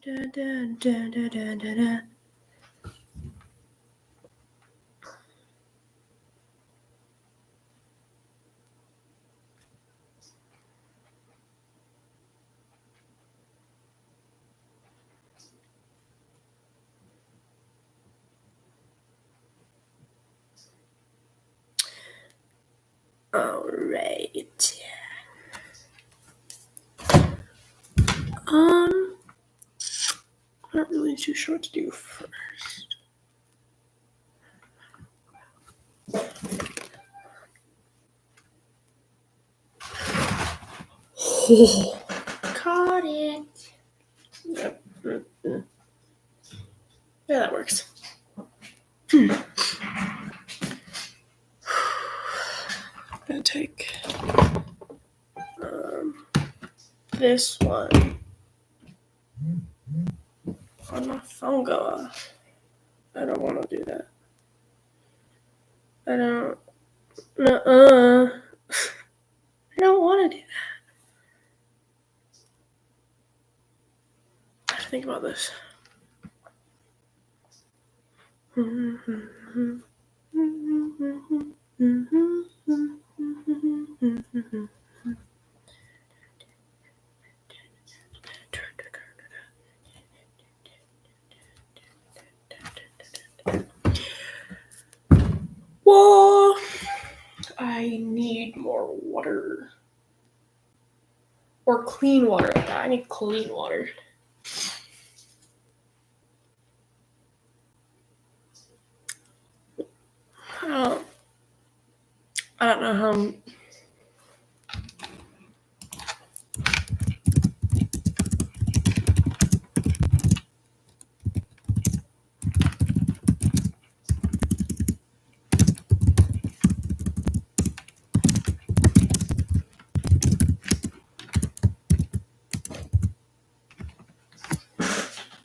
All right. I'm not really too sure what to do first. Oh, caught it. Yep. Yeah, that works. I'm gonna take this one on my phone go off. I don't want to do that. I don't want to do that. I have to think about this. Whoa! I need more water. Or clean water. I need clean water. I don't know how.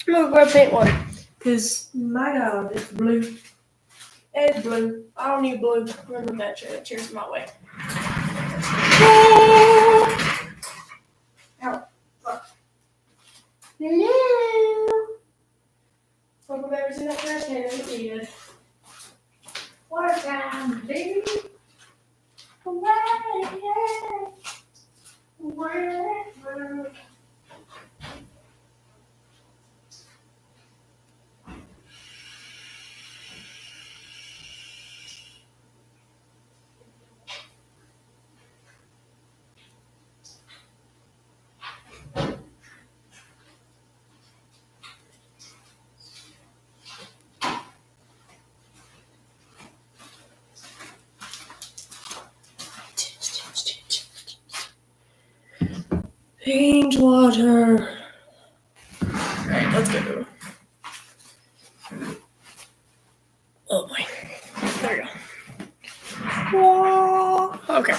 I'm gonna grab paint water. Because my God, it's blue. It's blue. I don't need blue. Remember that chair. That chair's in my way. Ow. Hello. Welcome back to that trash can. It's needed. Water time, baby. Where? Paint water. Alright, let's go. Oh boy. There we go. Whoa. Okay.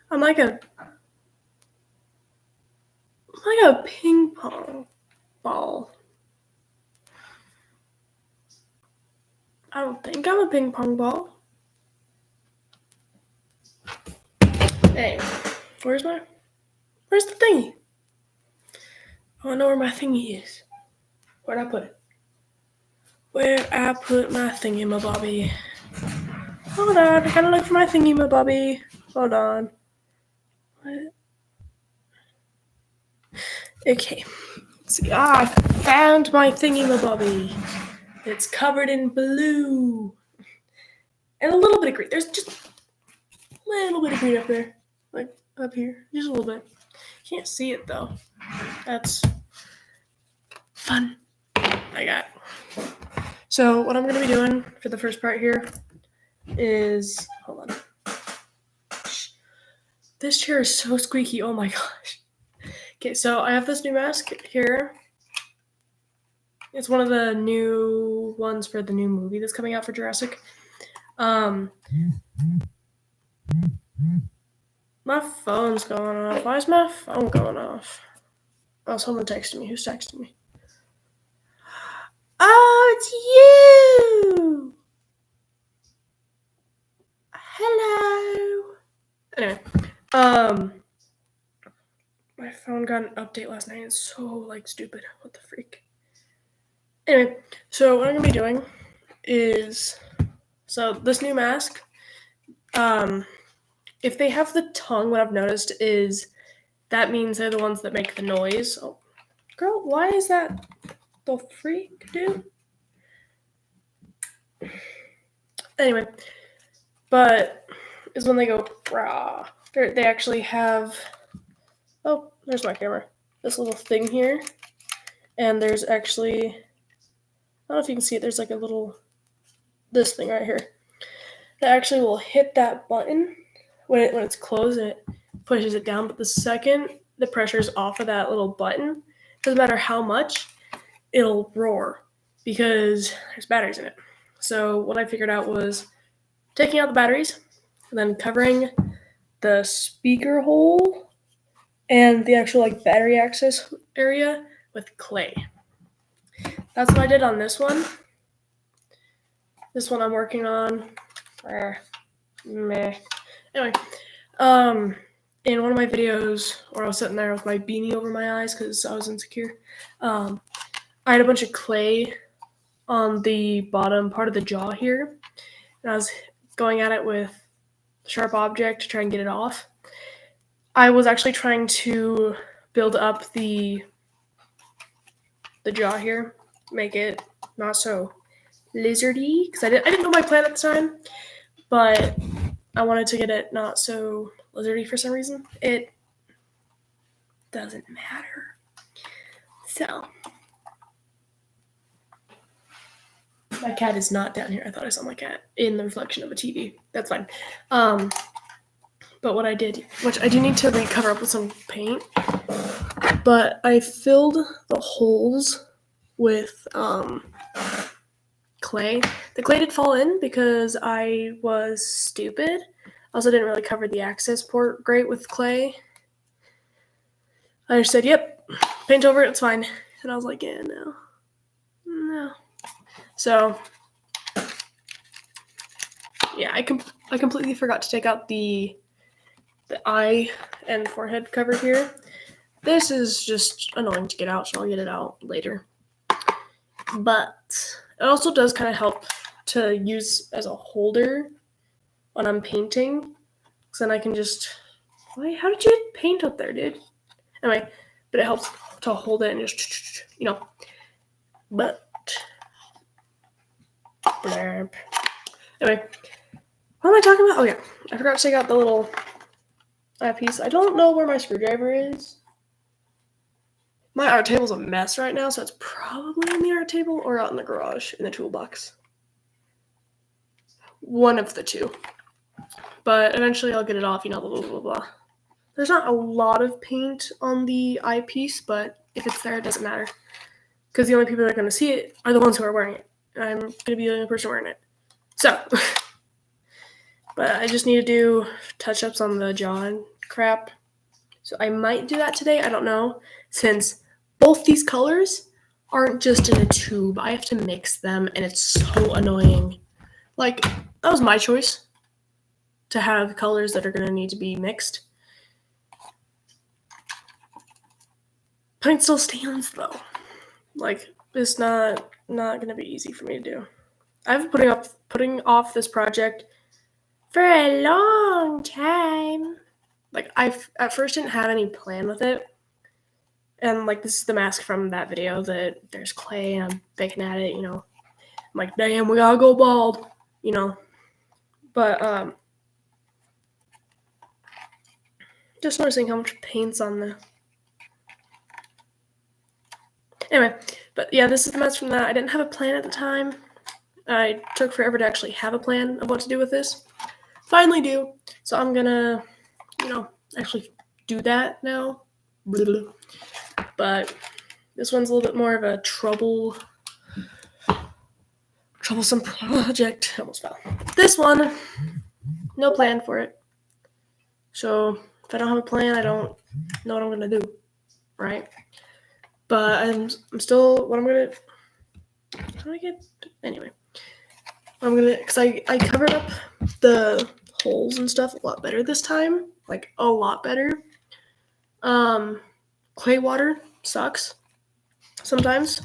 I'm like a ping pong ball. I don't think I'm a ping pong ball. Anyway, where's the thingy? I don't know where my thingy is. Where'd I put it? Where I put my thingy, my bobby. Hold on, I gotta look for my thingy, my bobby. Hold on. What? Okay. Let's see. I found my thingy, my bobby. It's covered in blue. And a little bit of green. There's just a little bit of green up there. Like up here. Just a little bit. Can't see it though. That's fun. I got. So what I'm going to be doing for the first part here is, hold on. This chair is so squeaky. Oh my gosh. Okay, so I have this new mask here. It's one of the new ones for the new movie that's coming out for Jurassic. My phone's going off. Why is my phone going off? Oh, someone texted me. Who's texting me? Oh, it's you! Hello! Anyway, my phone got an update last night. It's so, stupid. What the freak? Anyway, so what I'm gonna be doing is, so this new mask, if they have the tongue, what I've noticed is that means they're the ones that make the noise. Oh, girl, why is that the freak, dude? Anyway, but is when they go rah. They actually have, oh, there's my camera. This little thing here, and there's actually, I don't know if you can see it. There's like a little, this thing right here that actually will hit that button when it's closed and it pushes it down. But the second the pressure's off of that little button, doesn't matter how much, it'll roar because there's batteries in it. So what I figured out was taking out the batteries and then covering the speaker hole and the actual battery access area with clay. That's what I did on this one. This one I'm working on. Meh. Anyway, in one of my videos where I was sitting there with my beanie over my eyes because I was insecure, I had a bunch of clay on the bottom part of the jaw here, and I was going at it with a sharp object to try and get it off. I was actually trying to build up the jaw here, make it not so lizardy, because I didn't know my plan at the time, but I wanted to get it not so lizardy for some reason. It doesn't matter. So, my cat is not down here. I thought I saw my cat in the reflection of a TV. That's fine. But what I did, which I do need to recover up with some paint, but I filled the holes with clay. The clay did fall in because I was stupid. I also didn't really cover the access port great with clay. I just said, yep, paint over it, it's fine. And I was like, yeah, no. So, yeah, I completely forgot to take out the eye and forehead cover here. This is just annoying to get out, so I'll get it out later. But it also does kind of help to use as a holder when I'm painting. Because then I can just, how did you paint up there, dude? Anyway, but it helps to hold it and just, but, blurb. Anyway, what am I talking about? Oh yeah, I forgot to take out the little piece. I don't know where my screwdriver is. My art table's a mess right now, so it's probably in the art table or out in the garage in the toolbox. One of the two. But eventually I'll get it off, blah, blah, blah, blah. There's not a lot of paint on the eyepiece, but if it's there, it doesn't matter. Because the only people that are going to see it are the ones who are wearing it. And I'm going to be the only person wearing it. So, but I just need to do touch-ups on the jaw and crap. So I might do that today, I don't know, since both these colors aren't just in a tube. I have to mix them, and it's so annoying. That was my choice to have colors that are going to need to be mixed. Paint still stands, though. It's not going to be easy for me to do. I've been putting off this project for a long time. I at first didn't have any plan with it. And, this is the mask from that video that there's clay and I'm picking at it, I'm like, damn, we gotta go bald, But, just noticing how much paint's on the... Anyway, but yeah, this is the mask from that. I didn't have a plan at the time. I took forever to actually have a plan of what to do with this. Finally do. So I'm gonna, actually do that now. But this one's a little bit more of a troublesome project. Almost fell. This one, no plan for it. So If I don't have a plan, I don't know what I'm gonna do, right? But I'm still. What I'm gonna. How do I get? Anyway, I'm gonna because I covered up the holes and stuff a lot better this time, like a lot better. Clay water sucks sometimes,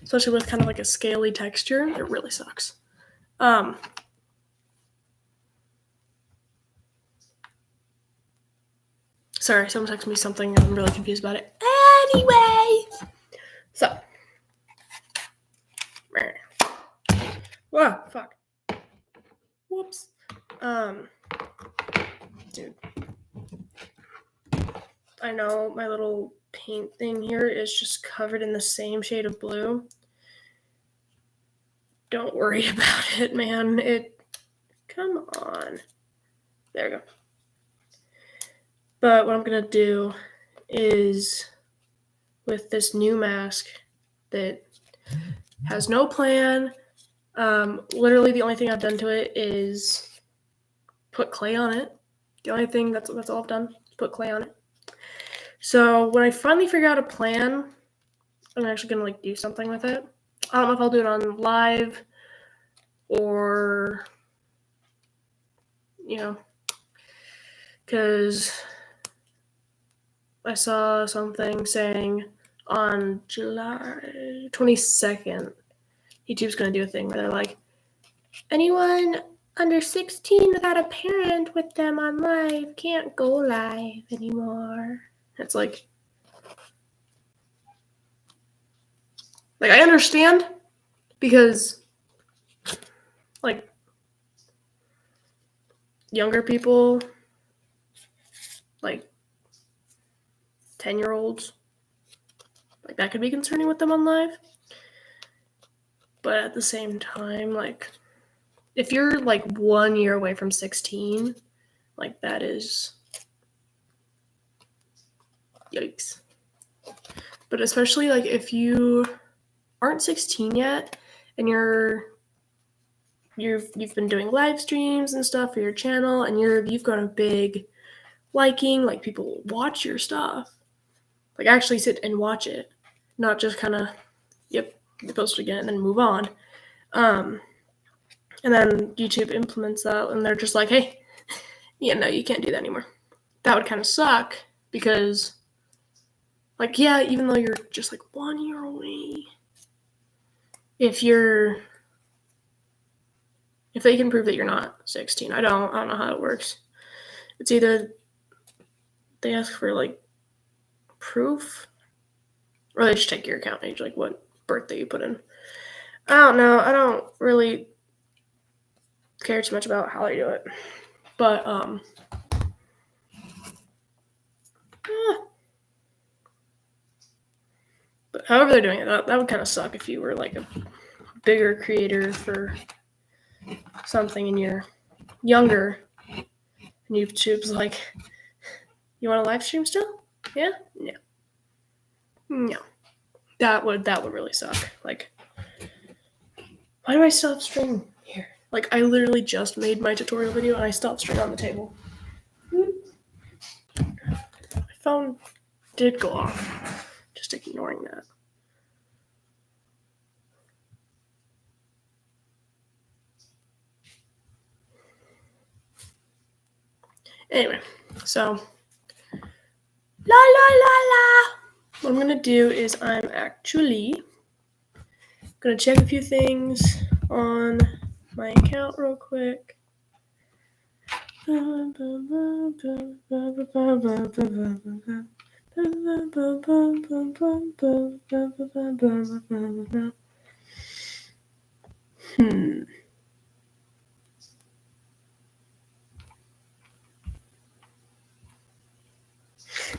especially with kind of like a scaly texture. It really sucks. Sorry, someone texted me something and I'm really confused about it. Anyway, so. Whoa, fuck. Whoops. Dude. I know my little paint thing here is just covered in the same shade of blue. Don't worry about it, man. Come on. There we go. But what I'm gonna do is with this new mask that has no plan. Literally the only thing I've done to it is put clay on it. The only thing that's all I've done is put clay on it. So when I finally figure out a plan, I'm actually gonna do something with it. I don't know if I'll do it on live or because I saw something saying on July 22nd, YouTube's gonna do a thing where they're like, anyone under 16 without a parent with them on live can't go live anymore. It's like I understand because younger people, 10-year-olds, that could be concerning with them on live. But at the same time, if you're 1 year away from 16, that is yikes. But especially if you aren't 16 yet and you've been doing live streams and stuff for your channel and you've got a big liking, people watch your stuff, actually sit and watch it, not just kind of you post it again and then move on. And then YouTube implements that and they're just like, hey, no, you can't do that anymore. That would kind of suck because even though you're just 1 year away, if they can prove that you're not 16, I don't know how it works. It's either they ask for proof or they just take your account age, what birthday you put in. I don't know. I don't really care too much about how they do it. But but however they're doing it, that would kind of suck if you were a bigger creator for something and you're younger and YouTube's you want a live stream still? Yeah? No. That would really suck. Why do I still have string here? I literally just made my tutorial video and I still have string on the table. My phone did go off. Just ignoring that. Anyway, so la la la la. What I'm gonna do is I'm actually gonna check a few things on my account real quick. I'm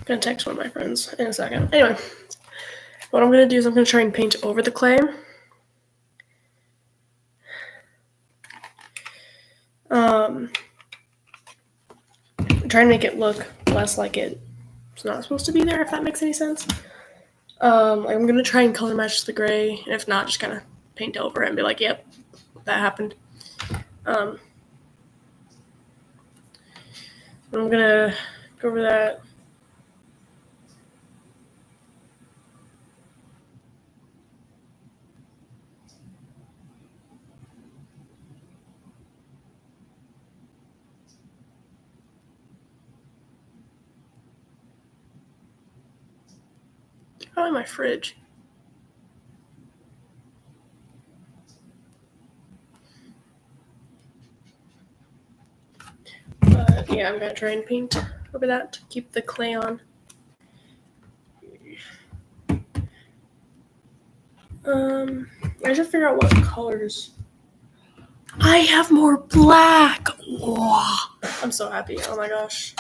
gonna text one of my friends in a second. Anyway, what I'm gonna do is I'm gonna try and paint over the clay. I'm trying to make it look less like it's not supposed to be there, if that makes any sense. I'm gonna try and color match the gray, and if not, just kind of paint over it and be like, yep, that happened. I'm gonna Go over that. Probably my fridge. But yeah, I'm gonna try and paint over that to keep the clay on. I should figure out what colors. I have more black. Whoa. I'm so happy. Oh my gosh.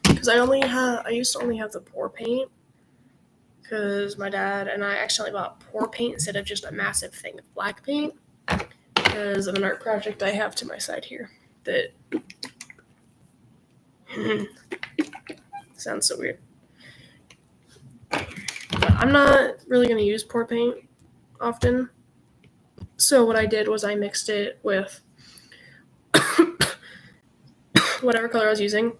Because I used to only have the pour paint. Because my dad and I actually bought pour paint instead of just a massive thing of black paint. Because of an art project I have to my side here. That sounds so weird. But I'm not really going to use pour paint often. So what I did was I mixed it with whatever color I was using.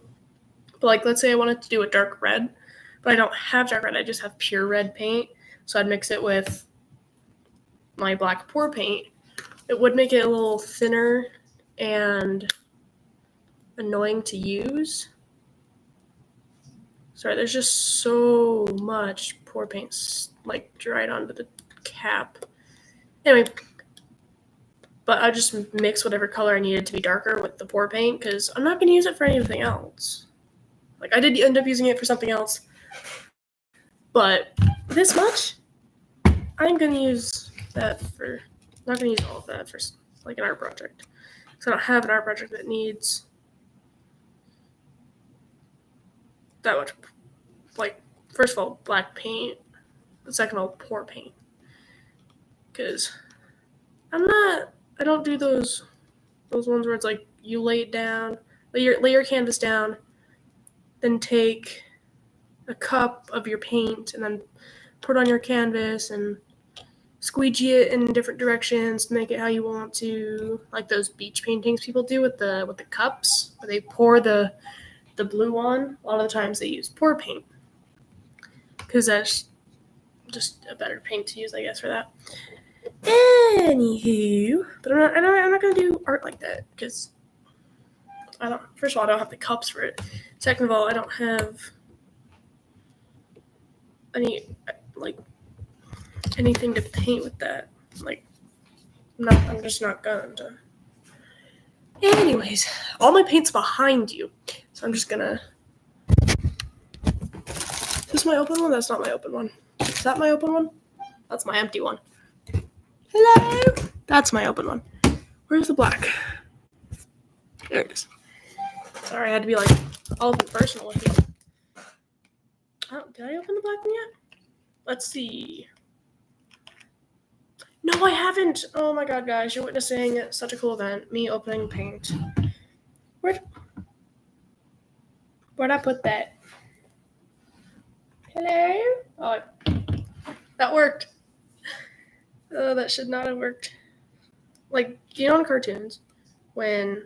But like, let's say I wanted to do a dark red, but I don't have dark red. I just have pure red paint. So I'd mix it with my black pour paint. It would make it a little thinner and annoying to use. Sorry, there's just so much pour paint like dried onto the cap. Anyway, but I just mix whatever color I needed to be darker with the pour paint because I'm not going to use it for anything else. Like, I did end up using it for something else, but this much, I'm going to use that for, I'm not going to use all of that for like an art project. Because I don't have an art project that needs that much, like, first of all, black paint, and second of all, pour paint. Because I don't do those ones where it's like you lay it down, lay your canvas down, then take a cup of your paint and then put it on your canvas and squeegee it in different directions to make it how you want to, like those beach paintings people do with the cups where they pour the blue on. A lot of the times they use pour paint because that's just a better paint to use, I guess, for that. Anywho, but I'm not gonna do art like that because first of all, I don't have the cups for it. Second of all, I don't have anything to paint with that. Like, I'm just not going to. Anyways, all my paint's behind you, so I'm just gonna. Is this my open one? That's not my open one. Is that my open one? That's my empty one. Hello? That's my open one. Where's the black? There it is. Sorry, I had to be like all personal with you. Oh, did I open the black one yet? Let's see. No, I haven't. Oh my god, guys, you're witnessing such a cool event. Me opening paint. Where'd I put that? Hello? Oh, that worked. Oh, that should not have worked. Like, you know in cartoons when...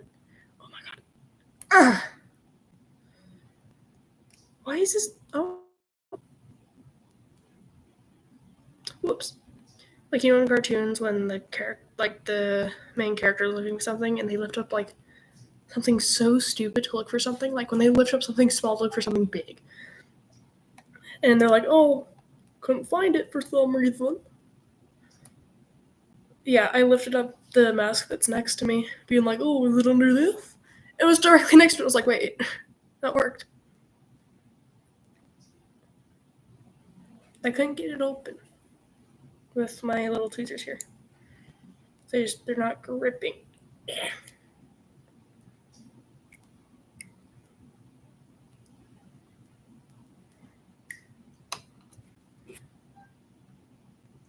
Oh my god. Why is this... Oh. Whoops. Like, you know in cartoons when the main character is looking for something and they lift up, like, something so stupid to look for something. Like, when they lift up something small to look for something big. And they're like, oh, couldn't find it for some reason. Yeah, I lifted up the mask that's next to me, being like, oh, is it under this? It was directly next to it. I was like, wait, that worked. I couldn't get it open with my little tweezers here. They're not gripping. Yeah.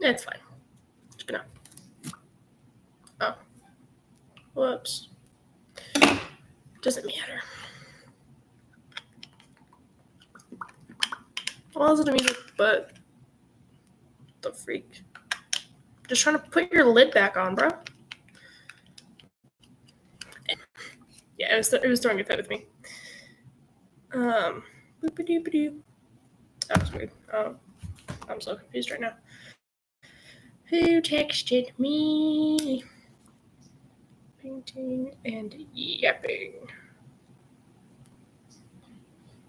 It's fine. Just gonna. Oh. Whoops. Doesn't matter. Well, it's a music, but the freak. Just trying to put your lid back on, bro. Yeah, it was throwing a fit with me. Boop-a-doop-a-doo. That was weird. I'm so confused right now. Who texted me? Painting and yapping.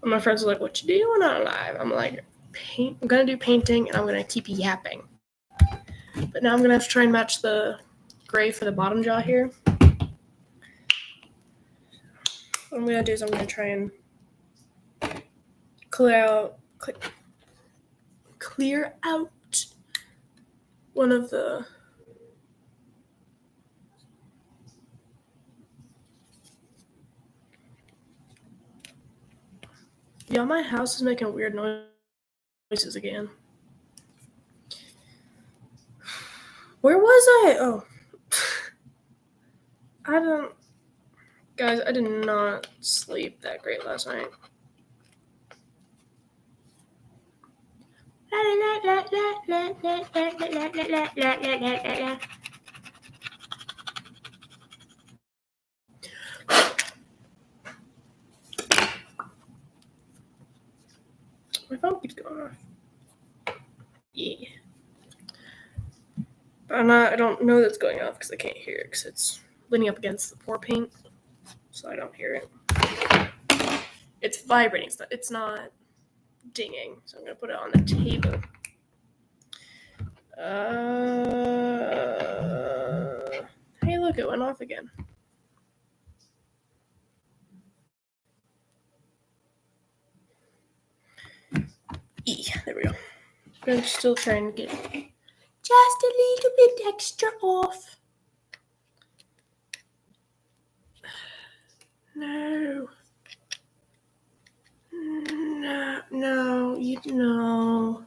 And my friends are like, what you doing on live? I'm like, I'm gonna do painting and I'm gonna keep yapping. But now I'm gonna have to try and match the gray for the bottom jaw here. What I'm gonna do is I'm gonna try and clear out one of the yeah, my house is making weird noises again. Where was I? Oh. Guys, I did not sleep that great last night. My phone keeps going off. Yeah. But I don't know that's going off because I can't hear it because it's leaning up against the pour paint. So I don't hear it. It's vibrating. It's not dinging. So I'm going to put it on the table. Hey, look, it went off again. There we go. I'm still trying to get just a little bit extra off. No. No, you know.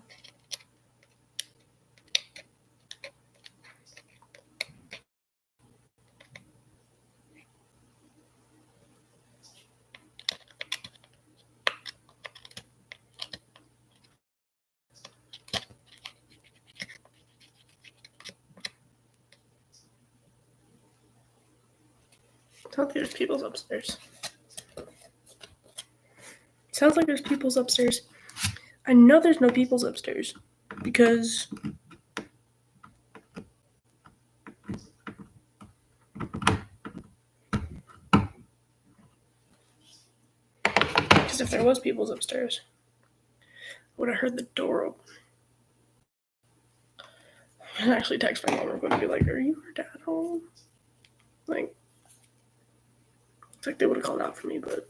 Sounds like there's people's upstairs. Sounds like there's people's upstairs. I know there's no people's upstairs because if there was people's upstairs, I would have heard the door open. I'd actually text my mom and be like, "Are you or dad home?" Like, it's like they would have called out for me, but.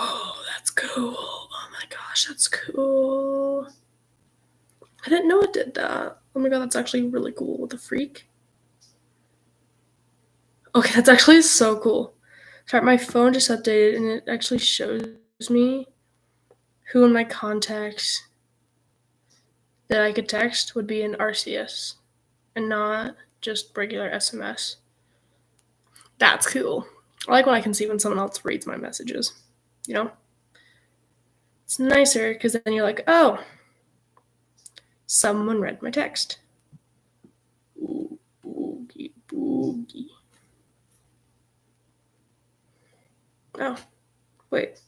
Oh, that's cool. Oh my gosh, that's cool. I didn't know it did that. Oh my god, that's actually really cool. What the freak? Okay, that's actually so cool. Sorry, my phone just updated and it actually shows me who in my contacts that I could text would be in RCS and not just regular SMS. That's cool. I like when I can see when someone else reads my messages. You know? It's nicer because then you're like, oh, someone read my text. Ooh, boogie, boogie. Oh, wait.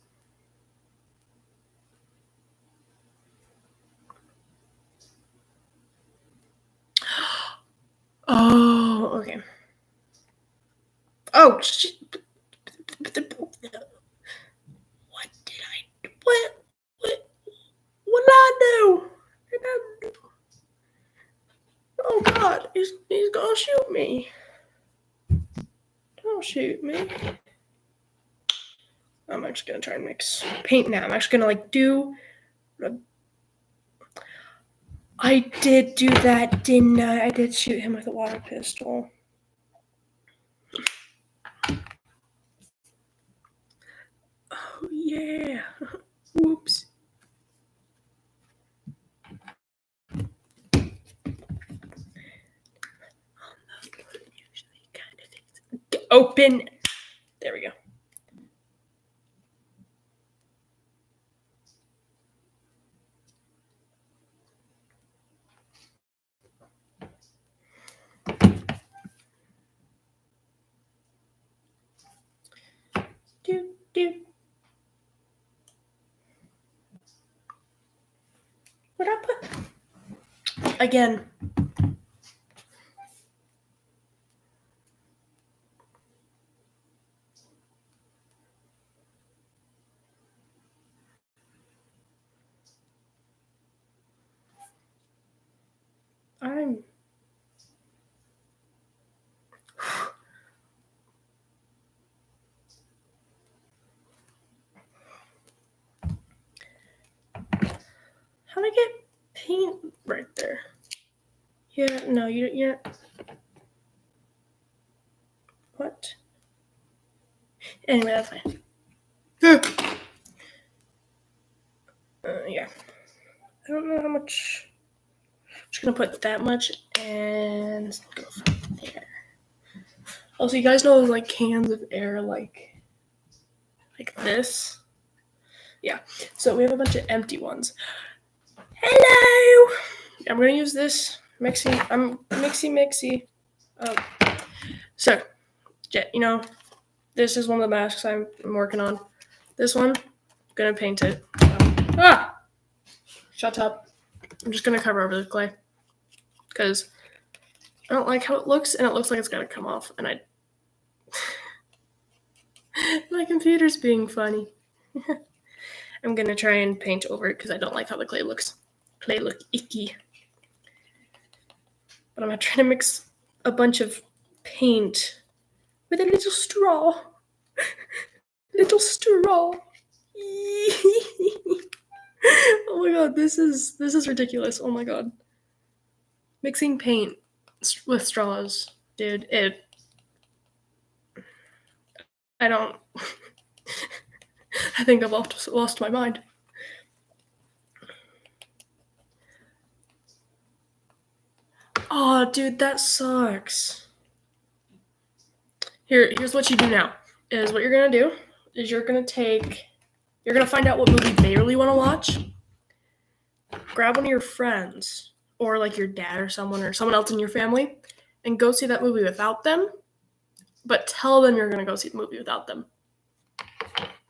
Oh, okay. Oh, shit. What did I do? What did I do? Oh God, he's gonna shoot me. me. Don't shoot me. I'm actually going to try and mix paint now. I'm actually going to do... I did do that, didn't I? I did shoot him with a water pistol. Oh, yeah. Whoops. Open. There we go. What I put? Again. How'd I get paint right there? Yeah, no, you're... What? Anyway, that's fine. Yeah. I don't know how much... I'm just gonna put that much and go from there. Also, you guys know those cans of air like this? Yeah. So we have a bunch of empty ones. Hello! I'm gonna use this mixy. So, this is one of the masks I'm working on. This one, I'm gonna paint it. Shut up. I'm just gonna cover over the clay because I don't like how it looks, and it looks like it's gonna come off, and my computer's being funny. I'm gonna try and paint over it because I don't like how the clay looks. Clay look icky. But I'm gonna try to mix a bunch of paint with a little straw. Little straw. Oh my god, this is ridiculous. Oh my god. Mixing paint with straws, dude, I think I've lost my mind. Oh, dude, that sucks. Here's what you do now. Is what you're gonna do is you're gonna find out what movie they really want to watch. Grab one of your friends or your dad or someone else in your family and go see that movie without them, but tell them you're gonna go see the movie without them.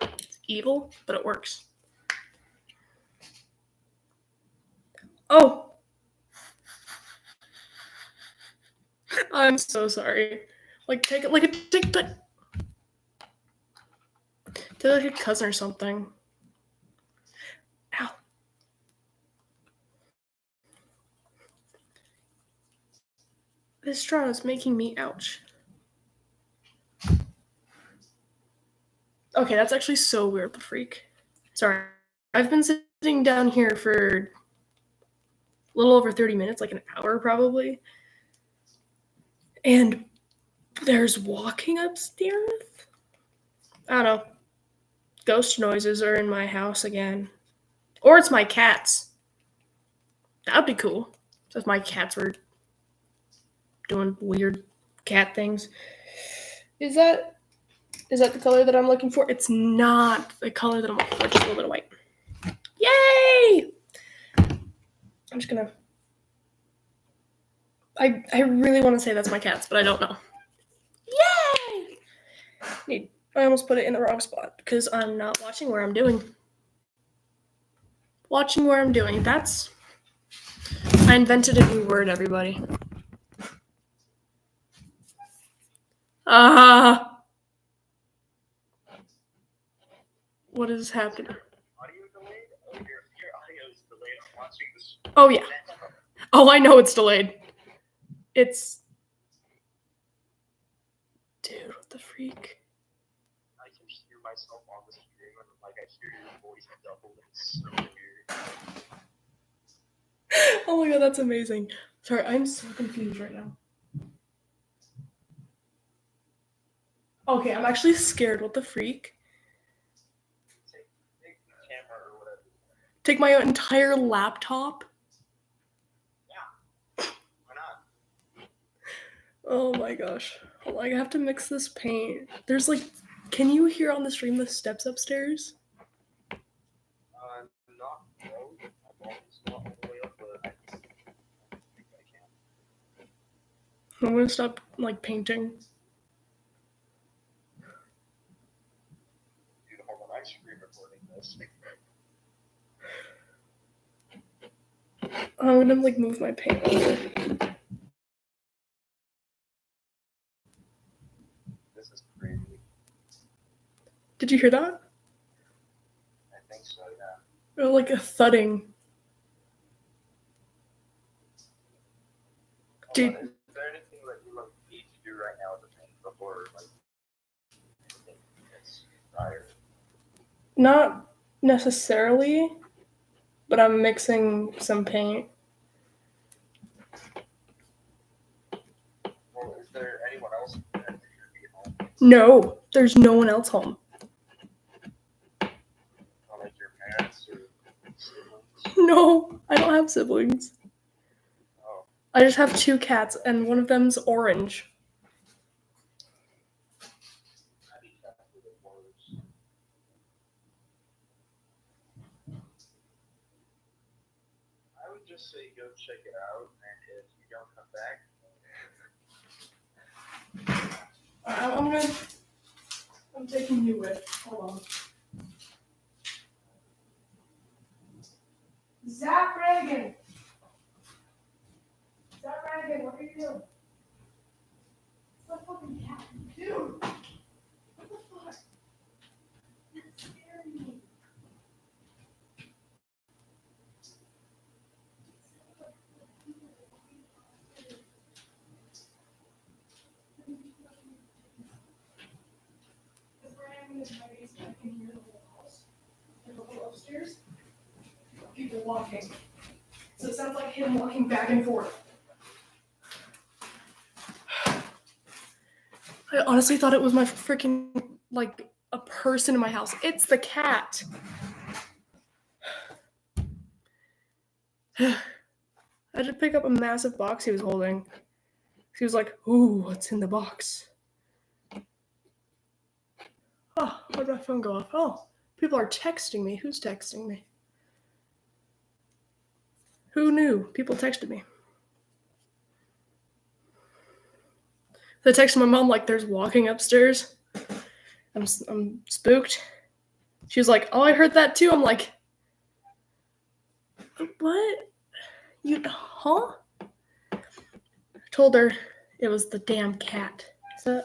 It's evil, but it works. Oh! I'm so sorry. Take it like a cousin or something. Ow. This straw is making me ouch. Okay, that's actually so weird, the freak. Sorry. I've been sitting down here for a little over 30 minutes, an hour probably. And there's walking upstairs. I don't know. Ghost noises are in my house again. Or it's my cats. That would be cool. If my cats were doing weird cat things. Is that the color that I'm looking for? It's not the color that I'm looking for, just a little bit of white. Yay! I'm just gonna... I really want to say that's my cats, but I don't know. Yay! I almost put it in the wrong spot because I'm not watching where I'm doing. Watching where I'm doing. I invented a new word, everybody. What is happening? Audio delayed? Oh, your audio is delayed. I'm watching this. Oh, yeah. Oh, I know it's delayed. Dude, what the freak? I can hear myself on the stream and like I hear your voice double. It's so weird. Oh my god, that's amazing. Sorry, I'm so confused right now. Okay, I'm actually scared. What the freak? Take the camera or whatever. Take my entire laptop? Yeah. Why not? Oh my gosh. Hold on, I have to mix this paint. There's like, can you hear on the stream the steps upstairs? Not low. My volume's not all the way up, but I think I can. I'm gonna stop like painting. Dude, hold on, I'm screen recording this. I'm gonna like move my paint over. This is crazy. Did you hear that? I think so, yeah. Or like a thudding. Dude. Is there anything that you like need to do right now with the paint before like anything gets drier? Not necessarily, but I'm mixing some paint. Well, is there anyone else that should be home? No, there's no one else home. Not like your parents or siblings? No, I don't have siblings. Oh. I just have 2 cats, and one of them's orange. I would just say go check it out, and if you don't come back, I'm taking you with. Hold on. Zach Reagan, what are you doing? What the fucking cat? Dude! What the fuck? That's scary. I can hear the whole house. Like the whole upstairs. People walking. So it sounds like him walking back and forth. I honestly thought it was my freaking, like, a person in my house. It's the cat. I had to pick up a massive box he was holding. He was like, ooh, what's in the box? Oh, where'd my phone go off? Oh, people are texting me. Who's texting me? Who knew? People texted me. I texted my mom like there's walking upstairs. I'm spooked. She was like, oh, I heard that too. I'm like, what? You, huh? I told her it was the damn cat. So,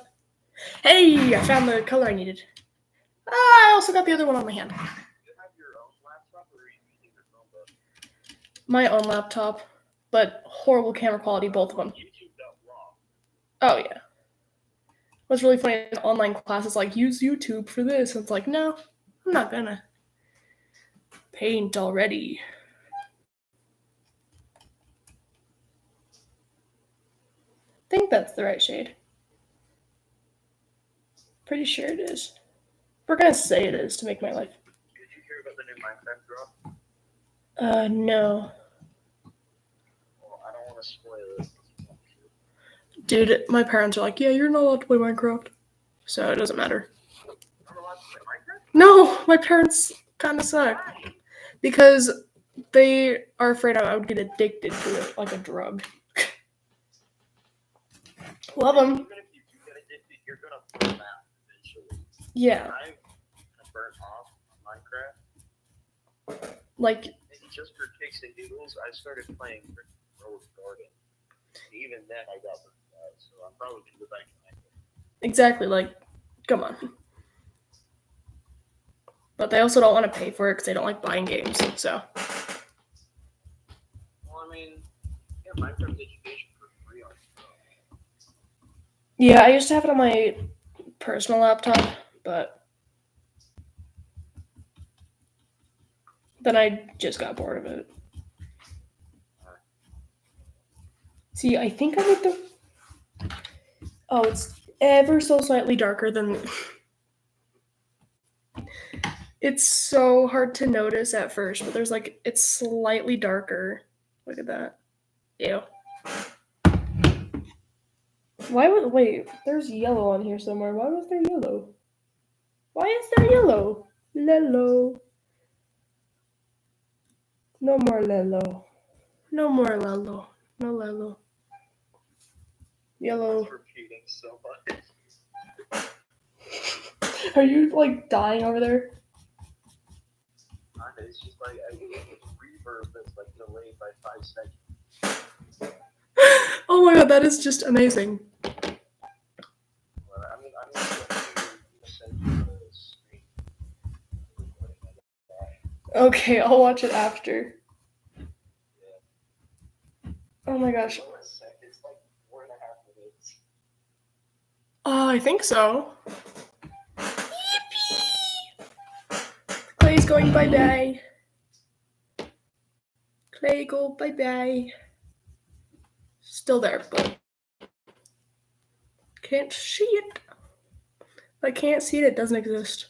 hey, I found the color I needed. I also got the other one on my hand. you have your own laptop or are you using your phone? My own laptop, but horrible camera quality, both of them. YouTube.vlog. Oh, yeah. What's really funny in online classes, like, use YouTube for this. And it's like, no, I'm not gonna. Paint already. I think that's the right shade. Pretty sure it is. We're gonna say it is to make my life. Did you hear about the new Minecraft drop? No. Well, I don't want to spoil it. Dude, my parents are like, yeah, you're not allowed to play Minecraft. So it doesn't matter. You're not allowed to play Minecraft? No, my parents kind of suck. Because they are afraid I would get addicted to it like a drug. Love them. Even if you do get addicted, you're going to burn out eventually. Yeah. I'm burnt off Minecraft. Like, Maybe just for kicks and giggles, I started playing Rose Garden. Even then, I got burnt out, so I'm probably going to go back to Minecraft. exactly, like, come on. But they also don't want to pay for it because they don't like buying games, so. Well, I mean, yeah, Minecraft education for free on. Yeah, I used to have it on my personal laptop, but then I just got bored of it. See, I think I made the... Oh, it's ever so slightly darker than... It's so hard to notice at first, but there's like, it's slightly darker. Look at that. Ew. Wait, there's yellow on here somewhere. Why was there yellow? Why is there yellow? Lello. No more Lello. No more Lello. No Lello. Yellow. It's repeating so much. Are you like dying over there? It's just like I get reverb that's like delayed by 5 seconds. Oh my god, that is just amazing. Well, I'm going to send you the screen. Okay, I'll watch it after. Yeah. Oh my gosh. It's like 4.5 minutes. I think so. Yippee! Clay's going bye-bye. Clay, go bye-bye. Still there, but can't see it. If I can't see it, it doesn't exist.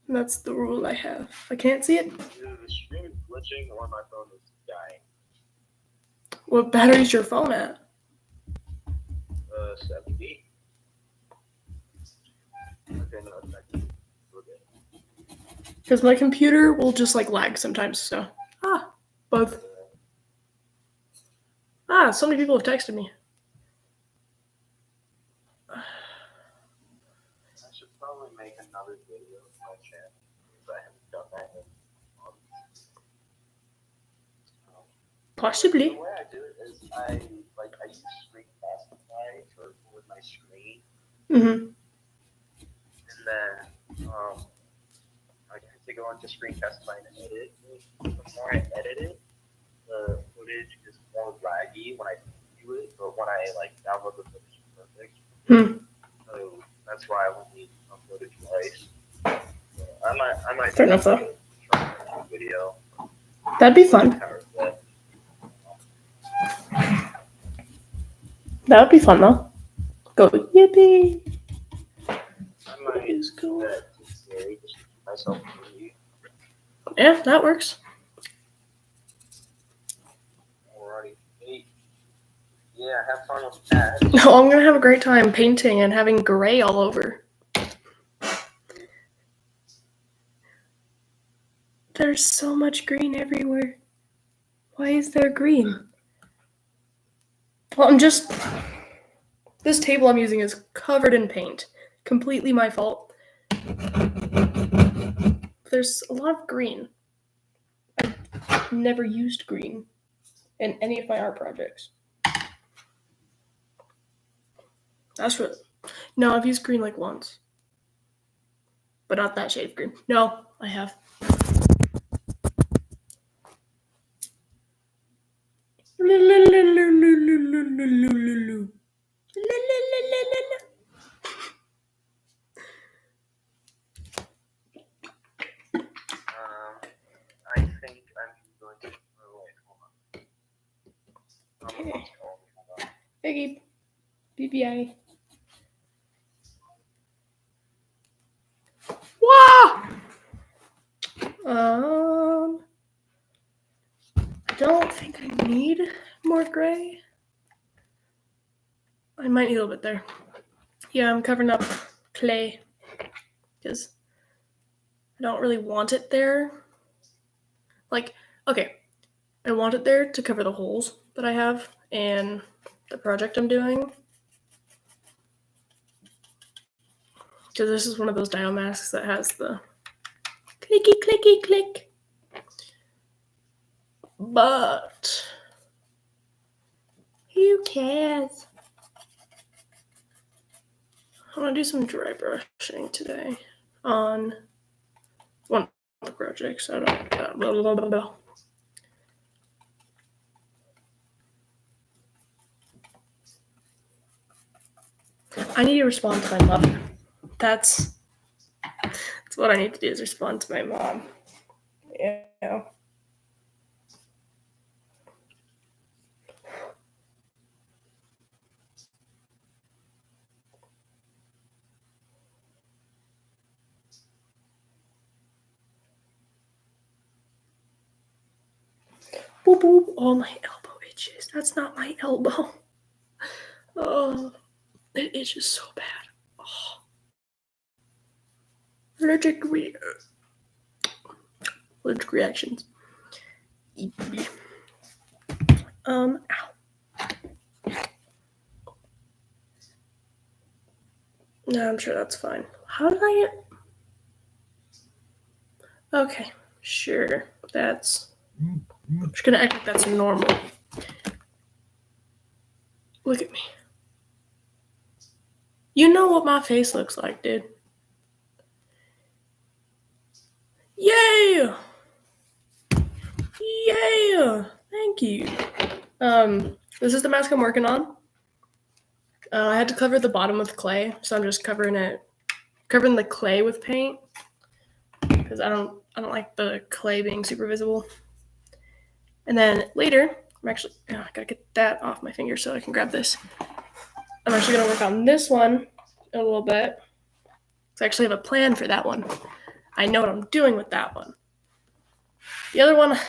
And that's the rule I have. If I can't see it. Either the screen is glitching or my phone is dying. What battery's your phone at? 70. Okay, no, it's not good. We're good. Because my computer will just like lag sometimes, so. Both. So many people have texted me. I should probably make another video of my channel because I haven't done that in months. Possibly. The way I do it is I use Screencastify to record my screen, Mm-hmm. and then I have to go into Screencastify and edit. The more I edit it, the footage is more laggy when I view it, but when I download the footage, it's perfect. So that's why I won't need to upload it twice. So I might Fair enough, though. try a video. That'd be fun. That would be fun, though. Go, yippee! I might Is cool. do that today just to keep myself busy. Yeah, that works. Alrighty. Hey. Yeah, have fun with that. Oh, I'm gonna have a great time painting and having gray all over. There's so much green everywhere. Why is there green? Well, this table I'm using is covered in paint. Completely my fault. There's a lot of green. I've never used green in any of my art projects. That's what. No, I've used green like once. But not that shade of green. No, I have. I think I'm going to. Oh, wait, hold on. Okay. Biggie. BBI. Wow! I don't think I need more gray. I might need a little bit there. Yeah, I'm covering up clay because I don't really want it there. Okay, I want it there to cover the holes that I have in the project I'm doing. Because this is one of those dio masks that has the clicky, clicky, click. But who cares? I'm gonna do some dry brushing today on one of the projects. I don't blah, blah, blah, blah. I need to respond to my mother. That's what I need to do, is respond to my mom. Yeah. Boop boop. Oh, my elbow itches. That's not my elbow. Oh, it itches so bad. Oh. Allergic reactions. Ow. No, I'm sure that's fine. How did I get? Okay, sure. That's. I'm just gonna act like that's normal. Look at me. You know what my face looks like, dude. Yay! Yeah! Thank you. This is the mask I'm working on. I had to cover the bottom with clay, so I'm just covering the clay with paint because I don't like the clay being super visible. And then later, I gotta get that off my finger so I can grab this. I'm actually gonna work on this one a little bit. So I actually have a plan for that one. I know what I'm doing with that one. The other one, I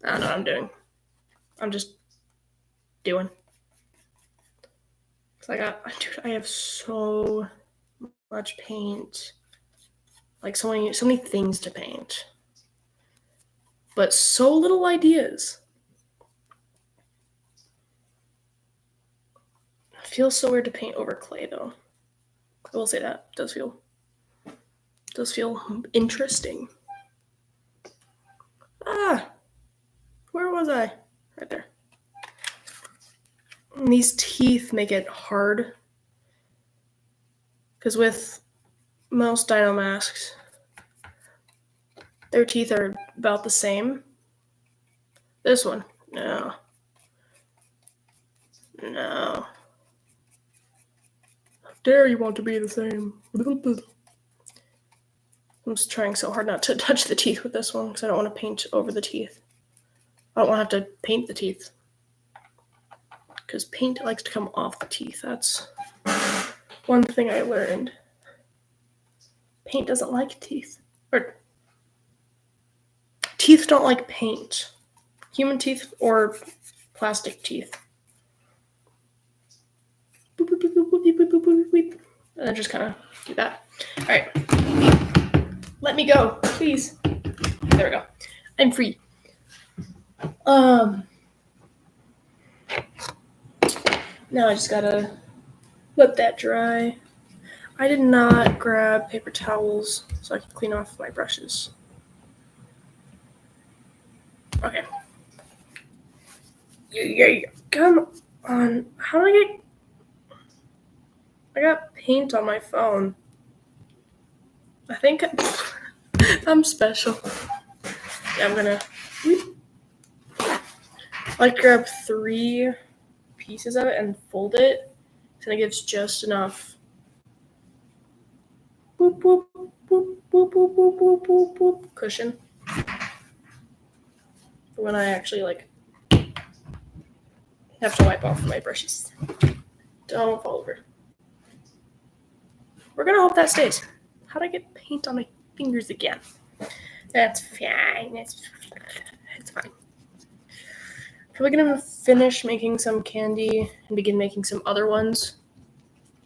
don't know what I'm doing. I'm just doing. So I have so much paint. Like so many things to paint. But so little ideas. It feels so weird to paint over clay though. I will say that. It does feel interesting. Where was I? Right there. And these teeth make it hard. Because with most dino masks, their teeth are about the same. This one, no. How dare you want to be the same? I'm just trying so hard not to touch the teeth with this one because I don't want to paint over the teeth. I don't want to have to paint the teeth. Because paint likes to come off the teeth. That's one thing I learned. Paint doesn't like teeth. Or teeth don't like paint. Human teeth or plastic teeth. Boop, boop, boop, boop, boop, boop, boop, boop, boop. And then just kind of do that. All right. Let me go, please. There we go. I'm free. Now I just gotta let that dry. I did not grab paper towels so I can clean off my brushes. Okay. Yeah. Come on. How do I got paint on my phone. I think I'm special. Yeah, I'm gonna grab 3 pieces of it and fold it so it gives just enough boop, boop, boop, boop, boop, boop, boop, boop, boop, cushion for when I actually have to wipe off my brushes. Don't fall over. We're gonna hope that stays. How'd I get paint on my fingers again? That's fine. It's fine. Probably gonna finish making some candy and begin making some other ones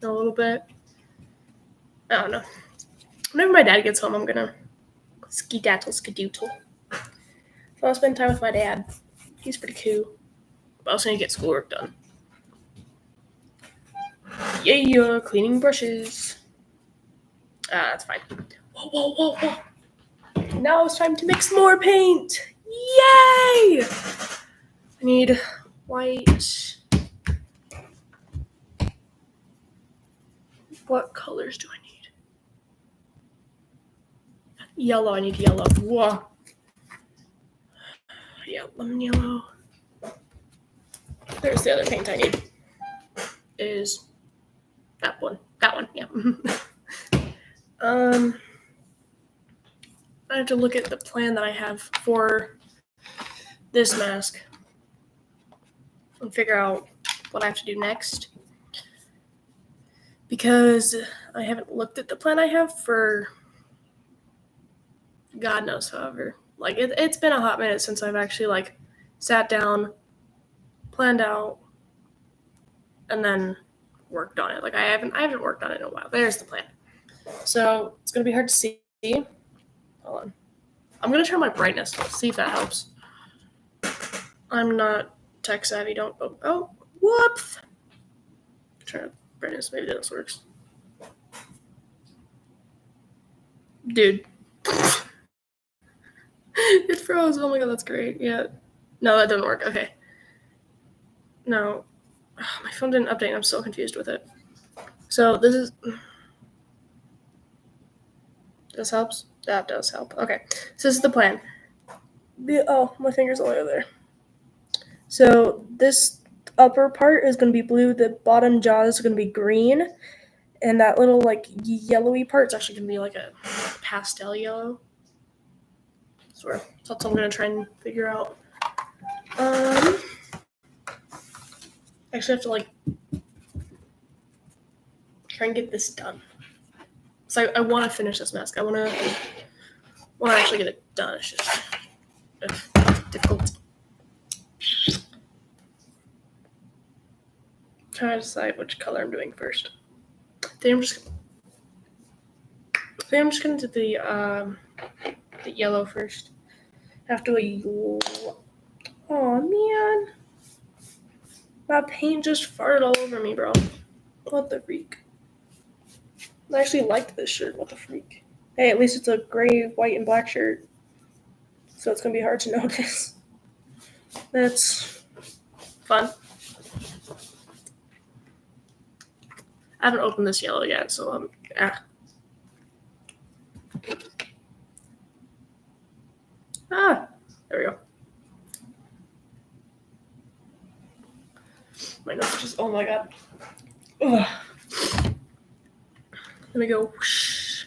in a little bit. I don't know. Whenever my dad gets home, I'm gonna skedaddle. So I'll spend time with my dad. He's pretty cool. But I also need to get schoolwork done. Yeah, cleaning brushes. That's fine. Whoa. Now it's time to mix more paint. Yay! I need white. What colors do I need? Yellow. I need yellow. Whoa. Yeah, lemon yellow. There's the other paint I need. Is That one, yeah. I have to look at the plan that I have for this mask and figure out what I have to do next. Because I haven't looked at the plan I have for God knows however. Like, it's been a hot minute since I've actually, like, sat down, planned out, and then worked on it. Like, I haven't worked on it in a while. There's the plan. So it's gonna be hard to see. Hold on. I'm gonna turn my brightness. See if that helps. I'm not tech savvy. Don't. Oh, whoops. Turn up brightness. Maybe this works. Dude. It froze. Oh my god, that's great. Yeah. No, that didn't work. Okay. No. Oh, my phone didn't update. I'm so confused with it. So this helps? That does help. Okay. So this is the plan. My finger's all over there. So this upper part is going to be blue. The bottom jaw is going to be green. And that little, like, yellowy part is actually going to be like a pastel yellow. So that's what I'm going to try and figure out. I actually have to, like, try and get this done. So I want to finish this mask. I want to actually get it done. It's just difficult. Trying to decide which color I'm doing first. I think I'm just gonna do the yellow first. After oh man, my paint just farted all over me, bro. What the freak? I actually liked this shirt. What the freak? Hey, at least it's a gray, white, and black shirt, so it's gonna be hard to notice. That's fun. I haven't opened this yellow yet, so there we go. My nose just, oh my god. Ugh. Let me go. Whoosh.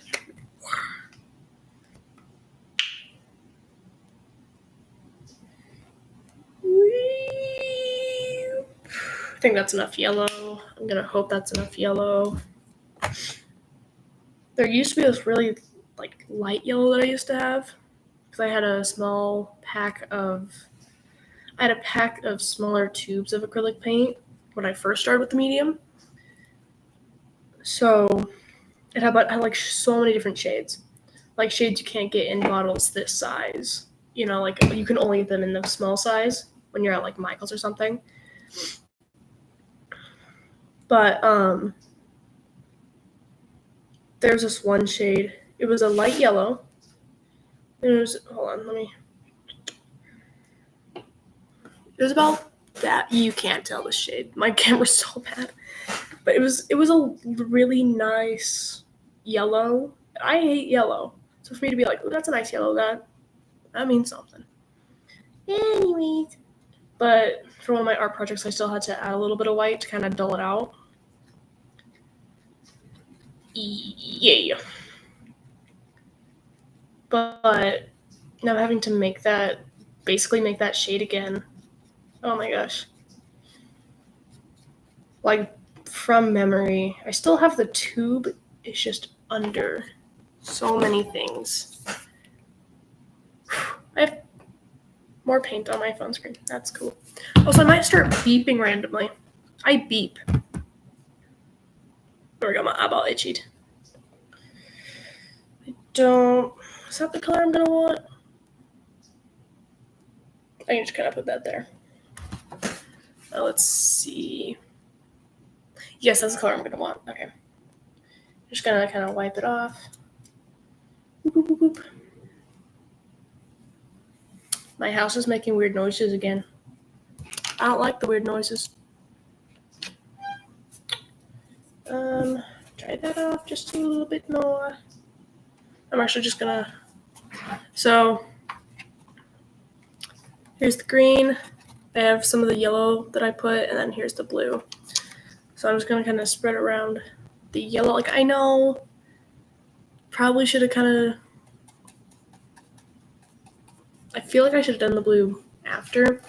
I think that's enough yellow. I'm gonna hope that's enough yellow. There used to be this really, like, light yellow that I used to have, because I had a pack of smaller tubes of acrylic paint when I first started with the medium. So it had like so many different shades, like shades you can't get in bottles this size. You know, like you can only get them in the small size when you're at like Michael's or something. But there's this one shade. It was a light yellow. It was about that. You can't tell the shade. My camera's so bad. But it was a really nice yellow. I hate yellow. So for me to be like, oh, that's a nice yellow, that means something. Anyways. But for one of my art projects, I still had to add a little bit of white to kind of dull it out. Yeah. But now I'm having to basically make that shade again. Oh my gosh. Like, from memory. I still have the tube. It's just under so many things. I have more paint on my phone screen. That's cool. Also, I might start beeping randomly. I beep. There we go, my eyeball itched. Is that the color I'm gonna want? I can just kind of put that there. Now let's see. Yes, that's the color I'm gonna want. Okay. Just gonna kind of wipe it off. Boop, boop, boop, boop. My house is making weird noises again. I don't like the weird noises. Try that off just a little bit more. I'm actually just gonna. So here's the green. I have some of the yellow that I put, and then here's the blue. So I'm just gonna kind of spread around the yellow. Like, I know probably should have kind of... I feel like I should have done the blue after,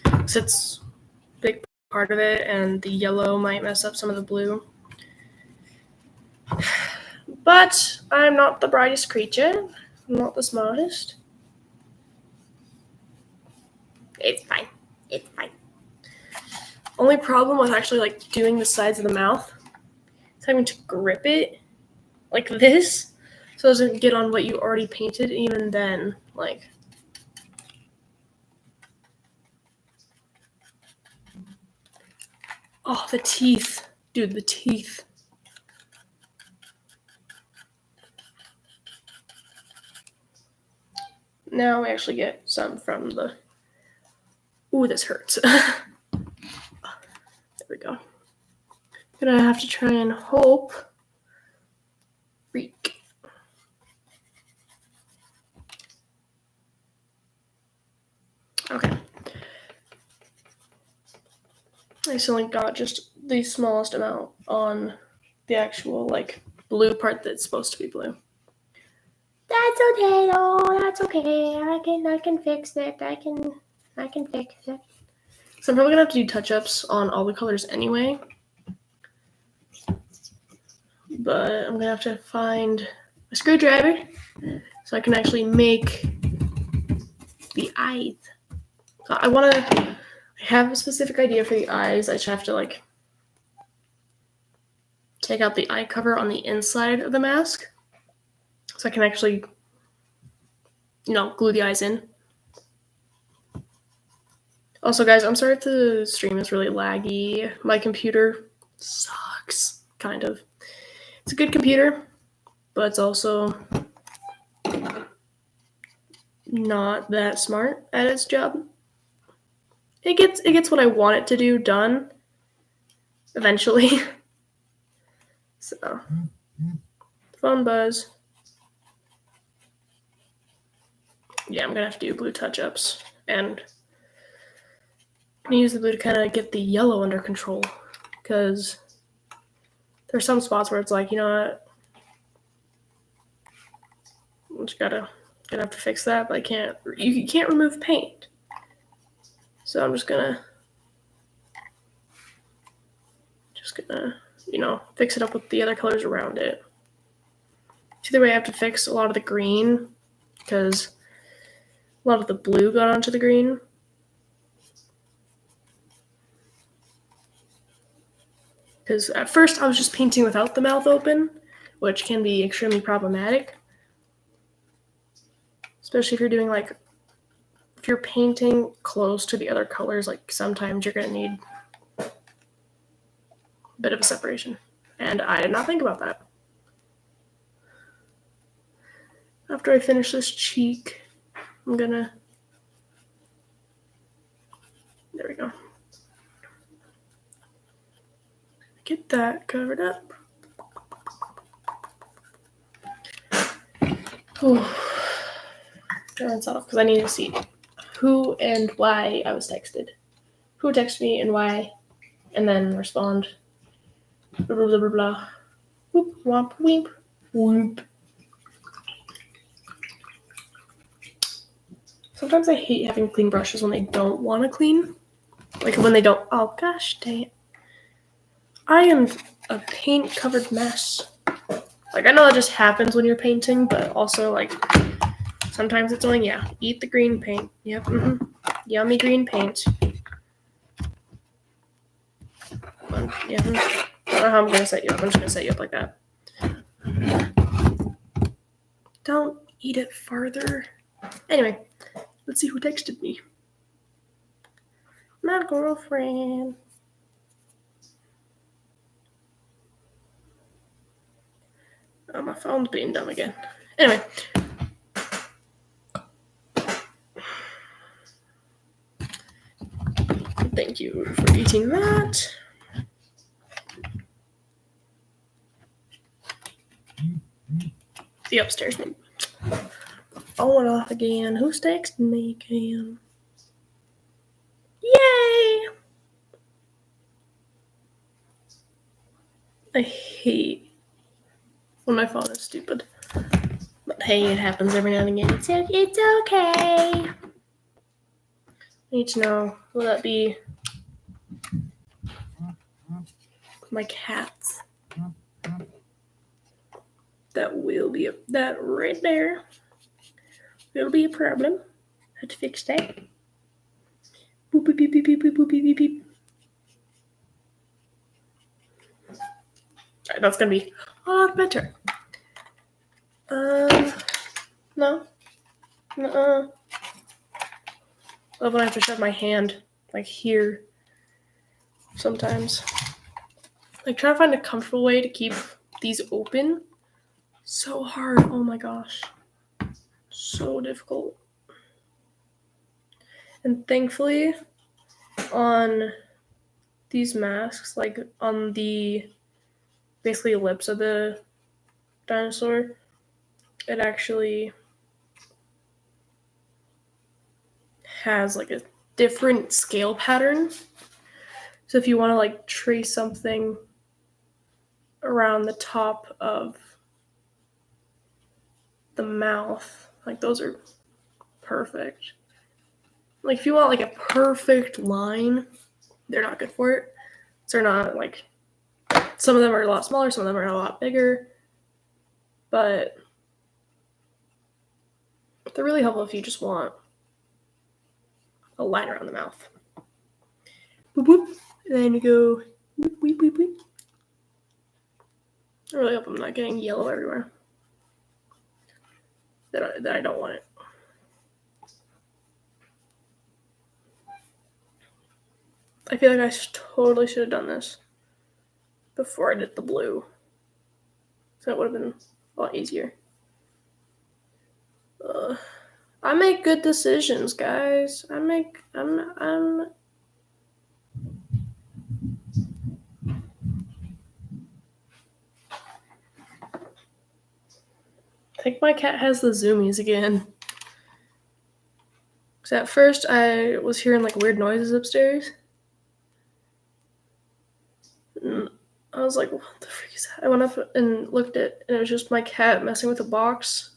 because it's a big part of it, and the yellow might mess up some of the blue. But I'm not the brightest creature. I'm not the smartest. It's fine. It's fine. Only problem with actually like doing the sides of the mouth is having to grip it like this so it doesn't get on what you already painted. Even then, like, oh, the teeth. Dude, the teeth. Now we actually get some from the... Ooh, this hurts. There we go. Gonna have to try and hope. Freak. Okay. I still only got just the smallest amount on the actual, like, blue part that's supposed to be blue. That's okay, though. That's okay. I can fix it. I can fix it. So I'm probably gonna have to do touch-ups on all the colors anyway. But I'm gonna have to find a screwdriver so I can actually make the eyes. So I have a specific idea for the eyes. I just have to like take out the eye cover on the inside of the mask so I can actually, glue the eyes in. Also, guys, I'm sorry if the stream is really laggy. My computer sucks, kind of. It's a good computer, but it's also not that smart at its job. It gets what I want it to do done eventually. So, phone buzz. Yeah, I'm gonna have to do blue touch-ups, and I'm gonna use the blue to kind of get the yellow under control, because there's some spots where it's like, you know what, I'm just gonna have to fix that, but you can't remove paint. So I'm just gonna, fix it up with the other colors around it. Either way, I have to fix a lot of the green, because a lot of the blue got onto the green. Because at first I was just painting without the mouth open, which can be extremely problematic. Especially if you're doing if you're painting close to the other colors, like sometimes you're going to need a bit of a separation. And I did not think about that. After I finish this cheek, I'm gonna... There we go. Get that covered up. Rinse that off because I need to see who and why I was texted. Who texted me and why, and then respond. Blah, blah, blah, blah, blah. Whoop, womp, weep, whoop. Sometimes I hate having clean brushes when they don't want to clean. Like when they don't... Oh, gosh dang it. I am a paint-covered mess. Like, I know that just happens when you're painting, but also, like, sometimes it's only, eat the green paint. Yep, yummy green paint. Yeah, I don't know how I'm going to set you up. I'm just going to set you up like that. Don't eat it farther. Anyway, let's see who texted me. My girlfriend. Oh, my phone's being dumb again. Anyway. Thank you for eating that. The upstairs one. Oh, went off again. Who's texting me again? Yay! I hate when my phone is stupid. But hey, it happens every now and again. It's okay. I need to know, will that be my cats? That will be that right there. It'll be a problem. Have to fix that. Boop beep beep beep beep beep beep beep beep. Alright, that's gonna be a lot better. No. Nuh-uh. Love when I have to shove my hand like here sometimes. Like trying to find a comfortable way to keep these open. So hard. Oh my gosh. So difficult. And thankfully on these masks, like on the basically lips of the dinosaur, it actually has like a different scale pattern. So if you want to like trace something around the top of the mouth, like those are perfect. Like if you want like a perfect line, they're not good for it. So they're not like, some of them are a lot smaller, some of them are a lot bigger, but they're really helpful if you just want a line around the mouth. Boop boop. And then you go boop boop boop boop. I really hope I'm not getting yellow everywhere. That I don't want it. I feel like I totally should have done this before I did the blue. So that would have been a lot easier. I make good decisions, guys. I'm I think my cat has the zoomies again. Because at first I was hearing like weird noises upstairs. And I was like, what the freak is that? I went up and looked at it, and it was just my cat messing with a box.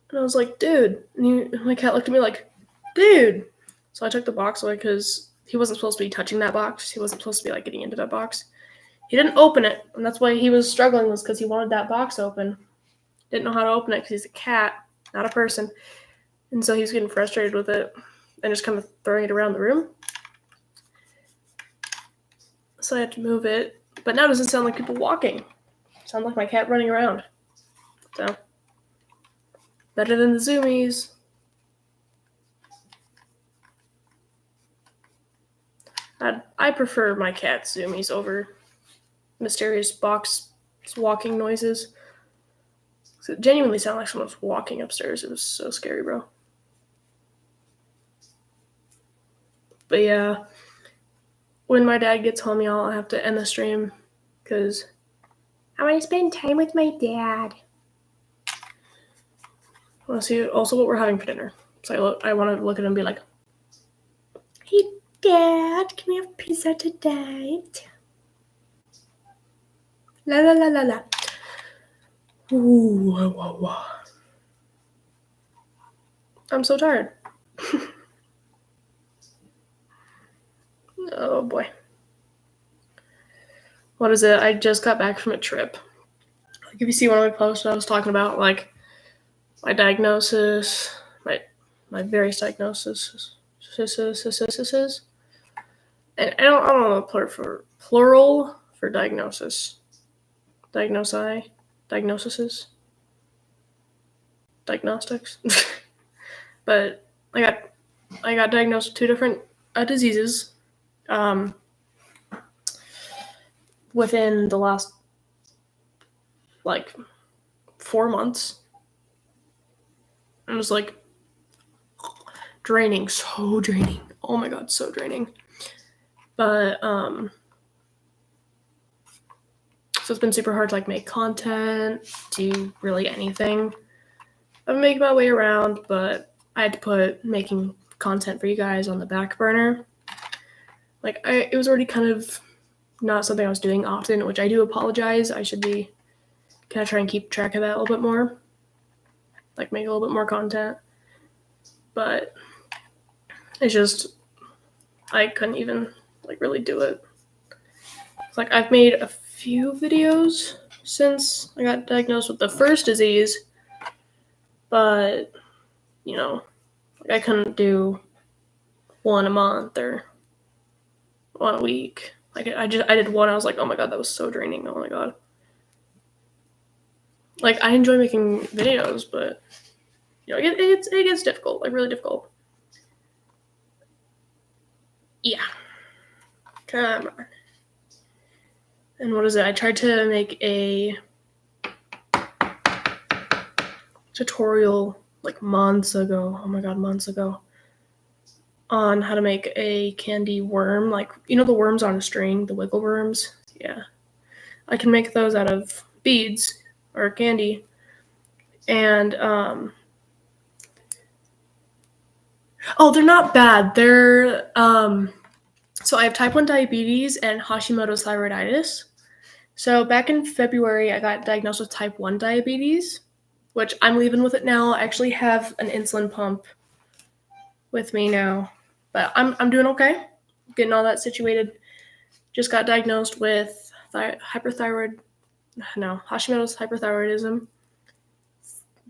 And I was like, dude. And my cat looked at me like, dude. So I took the box away because he wasn't supposed to be touching that box. He wasn't supposed to be like getting into that box. He didn't open it, and that's why he was struggling, was because he wanted that box open. Didn't know how to open it because he's a cat, not a person. And so he was getting frustrated with it and just kind of throwing it around the room. So I had to move it. But now it doesn't sound like people walking. It sounds like my cat running around. So, better than the zoomies. I prefer my cat's zoomies over mysterious box walking noises. It genuinely sounded like someone was walking upstairs. It was so scary, bro. But yeah, when my dad gets home, y'all, I'll have to end the stream because I want to spend time with my dad. I want to see also what we're having for dinner. So I want to look at him and be like, hey, Dad, can we have pizza tonight? La la la la la. Ooh, whoa, whoa, whoa. I'm so tired. Oh boy. What is it? I just got back from a trip. Like if you see one of my posts, I was talking about like my diagnosis, my various diagnoses. And I don't know the plural for diagnosis. Diagnoses. Diagnostics. But I got diagnosed with 2 different diseases within the last like 4 months. It was like draining, so draining. Oh my god, so draining. But so it's been super hard to like make content, do really anything. I've been making my way around, but I had to put making content for you guys on the back burner. Like it was already kind of not something I was doing often, which I do apologize. I should be kind of try and keep track of that a little bit more, like make a little bit more content. But it's just I couldn't even like really do it. It's like I've made a few videos since I got diagnosed with the first disease, but you know, like I couldn't do one a month or one a week. Like I did one. I was like, oh my god, that was so draining. Oh my god. Like I enjoy making videos, but you know, it gets difficult, like really difficult. Yeah. Come on. And what is it? I tried to make a tutorial like months ago. Oh my god, months ago. On how to make a candy worm. Like, you know the worms on a string, the wiggle worms? Yeah. I can make those out of beads or candy. And they're not bad. They're so I have type 1 diabetes and Hashimoto's thyroiditis. So back in February, I got diagnosed with type 1 diabetes, which I'm leaving with it now. I actually have an insulin pump with me now, but I'm doing okay. Getting all that situated. Just got diagnosed with Hashimoto's hyperthyroidism,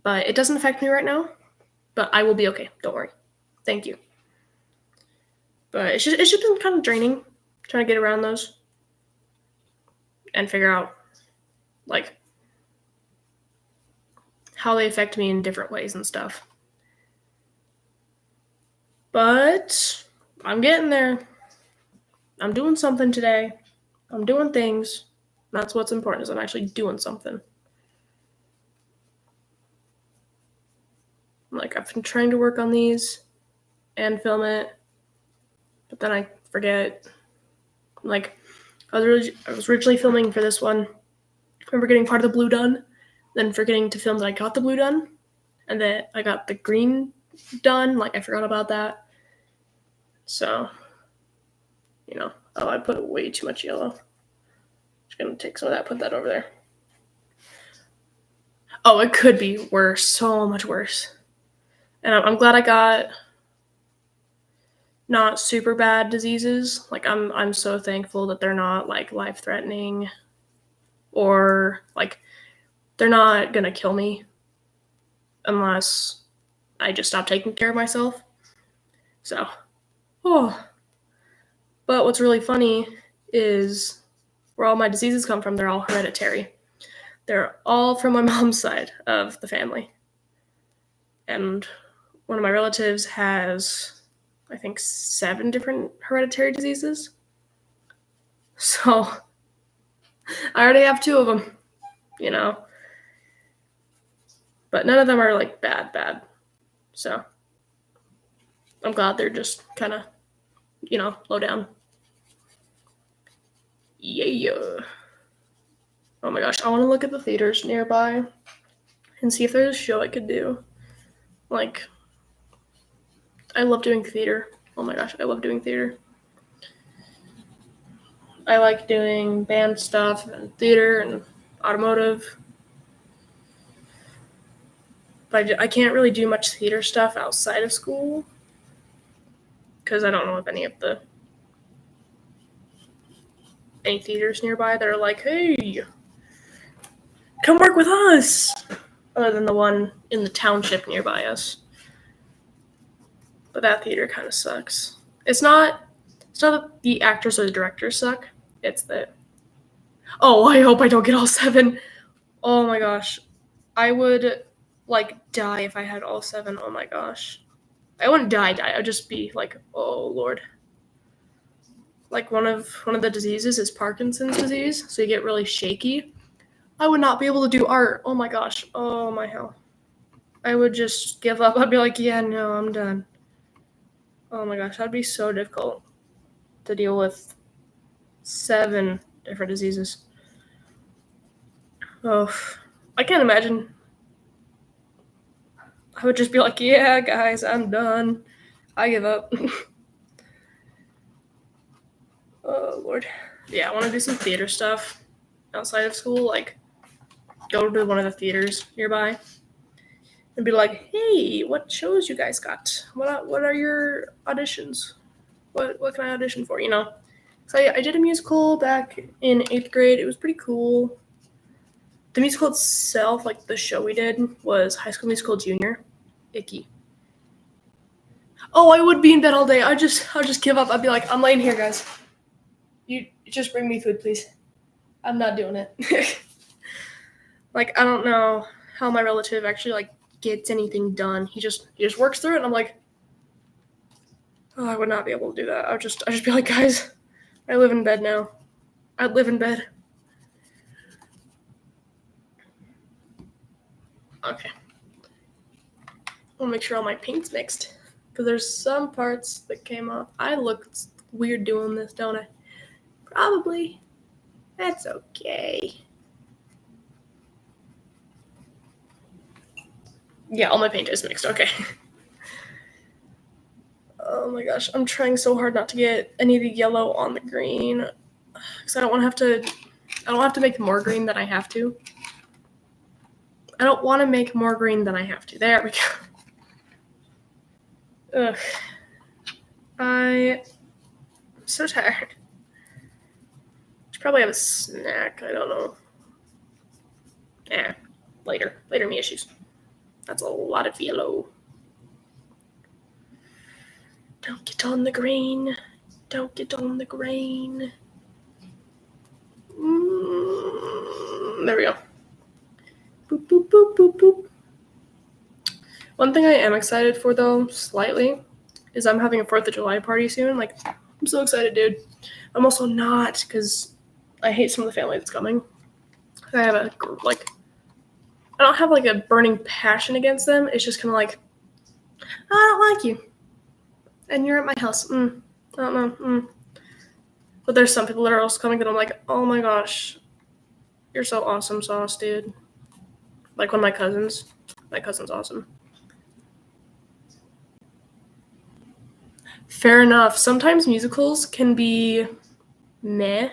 but it doesn't affect me right now. But I will be okay. Don't worry. Thank you. But it's just been kind of draining trying to get around those and figure out like how they affect me in different ways and stuff. But I'm getting there. I'm doing something today. I'm doing things. That's what's important, is I'm actually doing something. Like I've been trying to work on these and film it, but then I forget. Like I was originally filming for this one. I remember getting part of the blue done, then forgetting to film that I got the blue done, and that I got the green done. Like I forgot about that. So, you know, I put way too much yellow. Just gonna take some of that, put that over there. Oh, it could be worse, so much worse. And I'm glad I got not super bad diseases. Like I'm so thankful that they're not like life-threatening or like they're not gonna kill me unless I just stop taking care of myself. So, But what's really funny is where all my diseases come from, they're all hereditary. They're all from my mom's side of the family. And one of my relatives has, I think, 7 different hereditary diseases. So I already have 2 of them, you know. But none of them are like bad. So I'm glad they're just kind of, you know, low down. Yeah. Oh my gosh, I want to look at the theaters nearby and see if there's a show I could do. Like, I love doing theater. Oh my gosh, I love doing theater. I like doing band stuff and theater and automotive. But I can't really do much theater stuff outside of school because I don't know if any theaters nearby that are like, hey, come work with us, other than the one in the township nearby us. But that theater kind of sucks. It's not that the actors or the directors suck. It's that, I hope I don't get all 7. Oh my gosh. I would like die if I had all 7. Oh my gosh. I wouldn't die. I would just be like, oh Lord. Like one of the diseases is Parkinson's disease, so you get really shaky. I would not be able to do art. Oh my gosh. Oh my hell. I would just give up. I'd be like, yeah, no, I'm done. Oh my gosh, that'd be so difficult to deal with 7 different diseases. Oh, I can't imagine. I would just be like, yeah, guys, I'm done. I give up. Oh, Lord. Yeah, I want to do some theater stuff outside of school, like go to one of the theaters nearby and be like, hey, what shows you guys got? What are your auditions? What can I audition for, you know? So I did a musical back in 8th grade. It was pretty cool. The musical itself, like the show we did, was High School Musical Junior. Icky. Oh, I would be in bed all day. I'd just give up. I'd be like, I'm laying here, guys. You just bring me food, please. I'm not doing it. Like, I don't know how my relative actually like gets anything done. He just works through it, and I'm like, oh, I would not be able to do that. I'd just be like, guys, I live in bed now. I'd live in bed. Okay. I'll make sure all my paint's mixed. Because there's some parts that came off. I look weird doing this, don't I? Probably. That's okay. Yeah, all my paint is mixed. Okay. Oh my gosh, I'm trying so hard not to get any of the yellow on the green. Because I don't want to make more green than I have to. I don't want to make more green than I have to. There we go. Ugh. I'm so tired. Should probably have a snack. I don't know. Yeah, later. Later me issues. That's a lot of yellow. Don't get on the green. Don't get on the green. There we go. Boop, boop, boop, boop, boop. One thing I am excited for, though, slightly, is I'm having a 4th of July party soon. Like, I'm so excited, dude. I'm also not, because I hate some of the family that's coming. I have I don't have, like, a burning passion against them. It's just kind of like, I don't like you. And you're at my house. I don't know. But there's some people that are also coming that I'm like, oh my gosh, you're so awesome sauce, dude. Like one of my cousin's awesome. Fair enough. Sometimes musicals can be meh.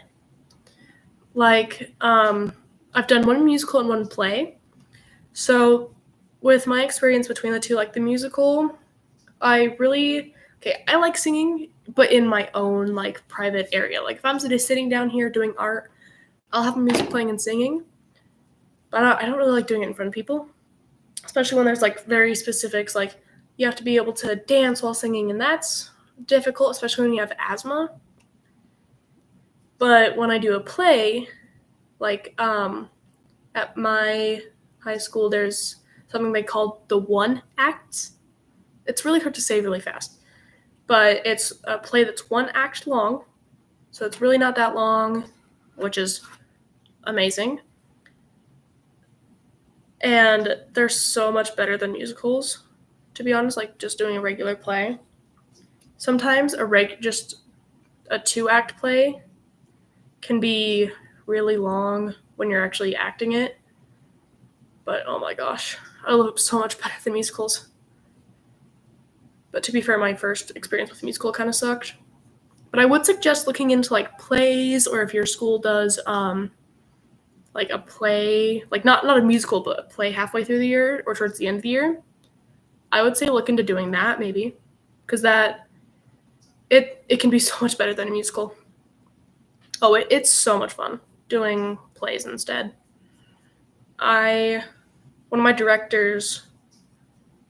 Like, I've done one musical and one play. So with my experience between the two, like the musical, I like singing, but in my own like private area. Like if I'm just sitting down here doing art, I'll have music playing and singing. But I don't really like doing it in front of people, especially when there's like very specifics, like you have to be able to dance while singing, and that's difficult, especially when you have asthma. But when I do a play, like at my high school, there's something they call the one act. It's really hard to say really fast, but it's a play that's one act long, so it's really not that long, which is amazing. And they're so much better than musicals, to be honest, like just doing a regular play. Sometimes just a 2-act play can be really long when you're actually acting it. But oh my gosh, I love it so much better than musicals. But to be fair, my first experience with musical kind of sucked. But I would suggest looking into like plays, or if your school does like a play, like not a musical, but a play halfway through the year or towards the end of the year, I would say look into doing that maybe, because it can be so much better than a musical. Oh, it's so much fun doing plays instead. One of my directors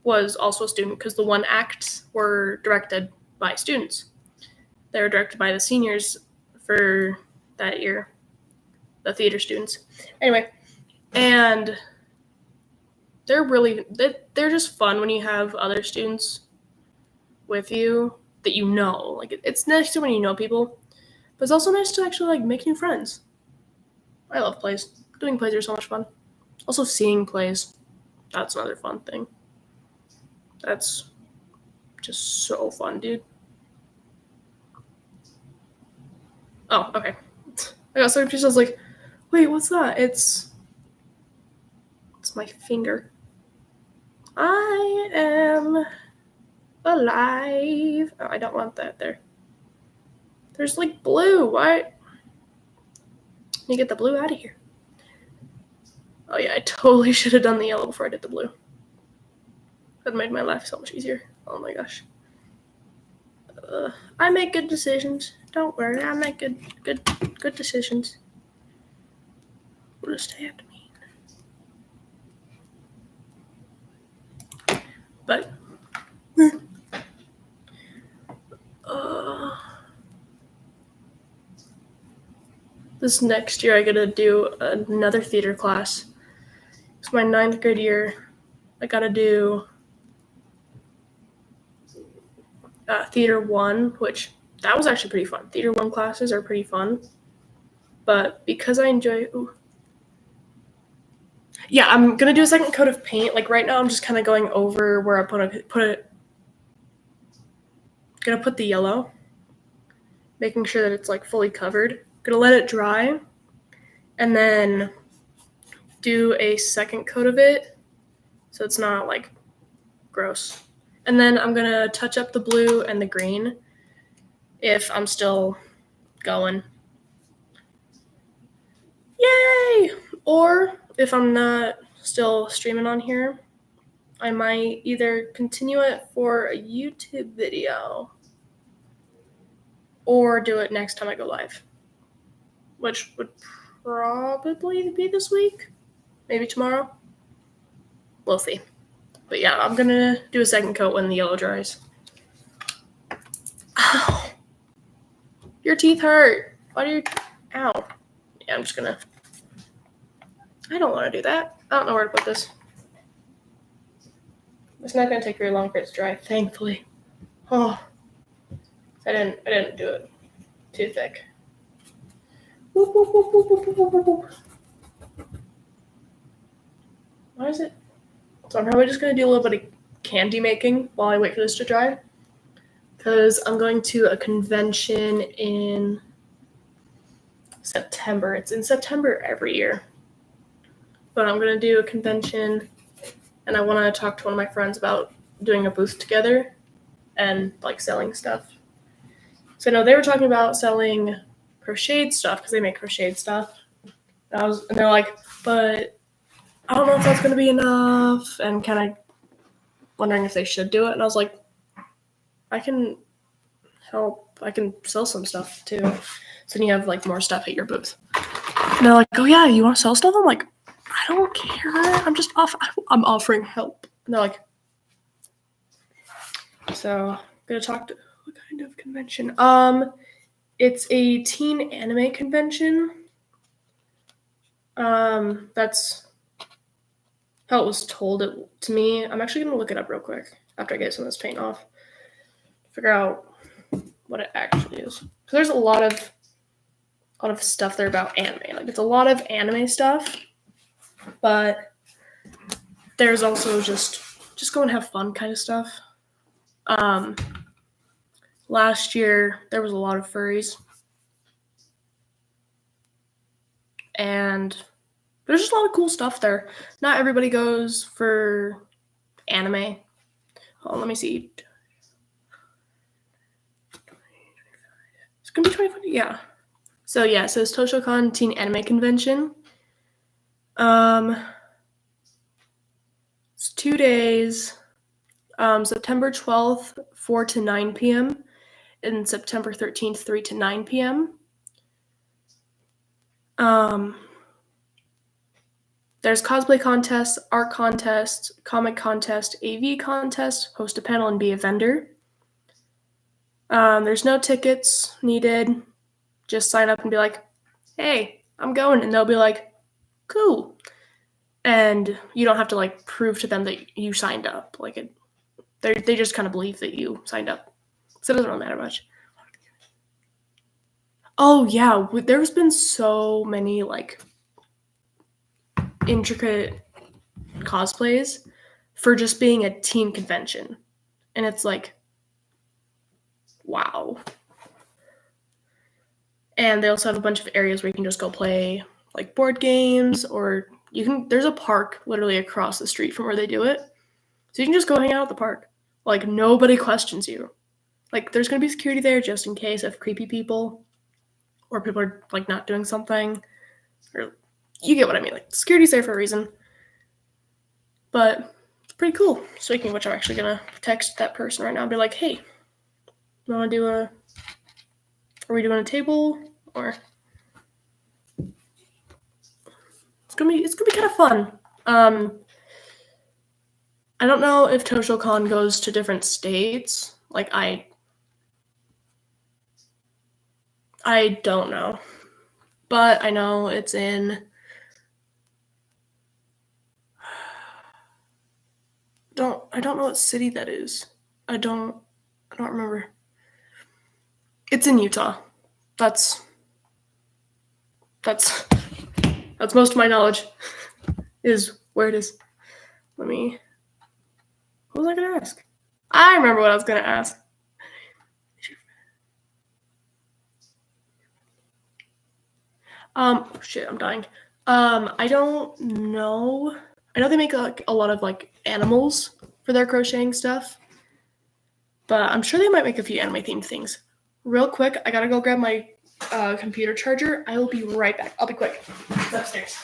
was also a student, because the one acts were directed by students. They were directed by the seniors for that year, the theater students. Anyway, and they're just fun when you have other students with you that you know. Like it's nice when you know people, but it's also nice to actually like make new friends. I love plays. Doing plays are so much fun. Also seeing plays, that's another fun thing. That's just so fun, dude. Oh, okay. I got so confused. I was like, wait, what's that? It's my finger. I am alive. Oh, I don't want that there. There's like blue. Why? Let me get the blue out of here. Oh yeah, I totally should have done the yellow before I did the blue. That made my life so much easier. Oh my gosh. I make good decisions. Don't worry, I make good decisions. What does that have to mean? But this next year I gotta do another theater class. It's my 9th grade year. I gotta do Theater 1, which that was actually pretty fun. Theater 1 classes are pretty fun. But because I enjoy... Yeah, I'm going to do a second coat of paint. Like right now I'm just kind of going over where I'm going to put the yellow. Making sure that it's like fully covered. Gonna let it dry. And then do a second coat of it. So it's not like gross. And then I'm going to touch up the blue and the green if I'm still going. Yay! Or if I'm not still streaming on here, I might either continue it for a YouTube video or do it next time I go live, which would probably be this week, maybe tomorrow. We'll see. But yeah, I'm going to do a second coat when the yellow dries. Ow. Your teeth hurt. Why do you... Ow. Yeah, I'm just going to... I don't want to do that. I don't know where to put this. It's not going to take very long for it to dry, thankfully. Oh. I didn't do it too thick. Whoop, whoop, whoop, whoop, whoop, whoop, whoop, whoop. Why is it? So I'm probably just going to do a little bit of candy making while I wait for this to dry. Because I'm going to a convention in September. It's in September every year. But I'm going to do a convention, and I want to talk to one of my friends about doing a booth together and like selling stuff. So no, they were talking about selling crocheted stuff because they make crocheted stuff. And they're like, but I don't know if that's going to be enough, and kind of wondering if they should do it. And I was like, I can help. I can sell some stuff too. So then you have like more stuff at your booth. And they're like, oh yeah, you want to sell stuff? I'm like, I don't care. I'm offering help. And they're like, so I'm gonna talk to what kind of convention? It's a teen anime convention. That's how it was told it to me. I'm actually gonna look it up real quick after I get some of this paint off. Figure out what it actually is. Because there's a lot of stuff there about anime. Like it's a lot of anime stuff, but there's also just go and have fun kind of stuff. Last year there was a lot of furries, and there's just a lot of cool stuff there. Not everybody goes for anime. Oh, let me see. It's gonna be 2020, yeah. So yeah, it says Toshocon Teen Anime Convention. It's 2 days. September 12th, 4 to 9 p.m. and September 13th, 3 to 9 p.m. There's cosplay contests, art contests, comic contest, AV contest, host a panel and be a vendor. There's no tickets needed. Just sign up and be like, hey, I'm going. And they'll be like, cool. And you don't have to like prove to them that you signed up. Like they just kind of believe that you signed up. So it doesn't really matter much. Oh yeah, there's been so many like intricate cosplays for just being a teen convention. And it's like, wow. And they also have a bunch of areas where you can just go play like board games, or there's a park literally across the street from where they do it. So you can just go hang out at the park. Like nobody questions you. Like there's going to be security there just in case of creepy people or people are like not doing something. Or you get what I mean. Like, security's there for a reason. But it's pretty cool. Speaking of which, I'm actually going to text that person right now and be like, hey, you want to do are we doing a table? Or it's gonna be kind of fun. I don't know if ToshoCon goes to different states. Like, I don't know. But I know it's in I don't know what city that is. I don't remember. It's in Utah. That's most of my knowledge is where it is. What was I gonna ask? I remember what I was gonna ask. Shit, I'm dying. I don't know. I know they make like a lot of like animals for their crocheting stuff, but I'm sure they might make a few anime themed things. Real quick, I gotta go grab my computer charger. I will be right back. I'll be quick. It's upstairs.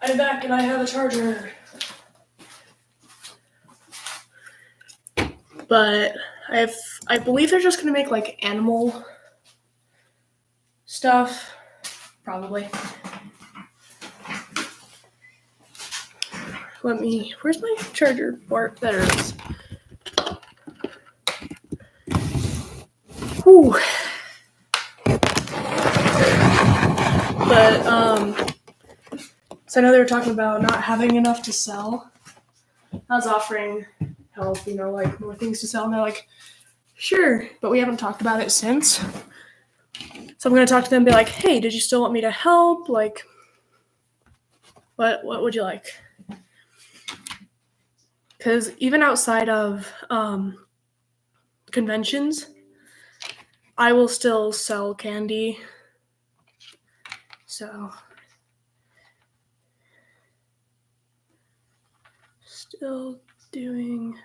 I'm back and I have a charger. But I believe they're just gonna make like animal stuff, probably. Where's my charger port? There it is. Whew. But, so I know they were talking about not having enough to sell. I was offering help, like more things to sell, and they're like, sure, but we haven't talked about it since. So I'm gonna talk to them and be like, hey, did you still want me to help? Like, what would you like? Because even outside of conventions, I will still sell candy. So, still doing.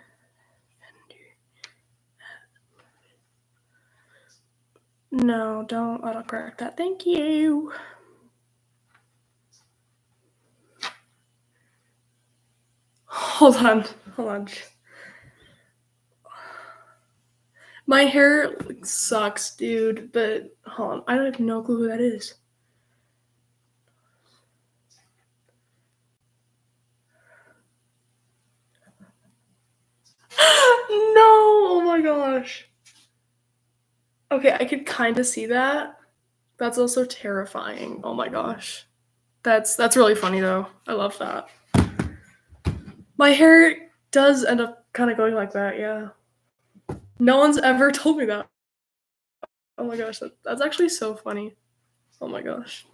No, don't autocorrect that. Thank you. Hold on. My hair sucks, dude, but hold on. I don't have no clue who that is. No! Oh my gosh. Okay, I could kind of see that. That's also terrifying. Oh my gosh. That's really funny though. I love that. My hair does end up kind of going like that, yeah. No one's ever told me that. Oh my gosh, that's actually so funny. Oh my gosh.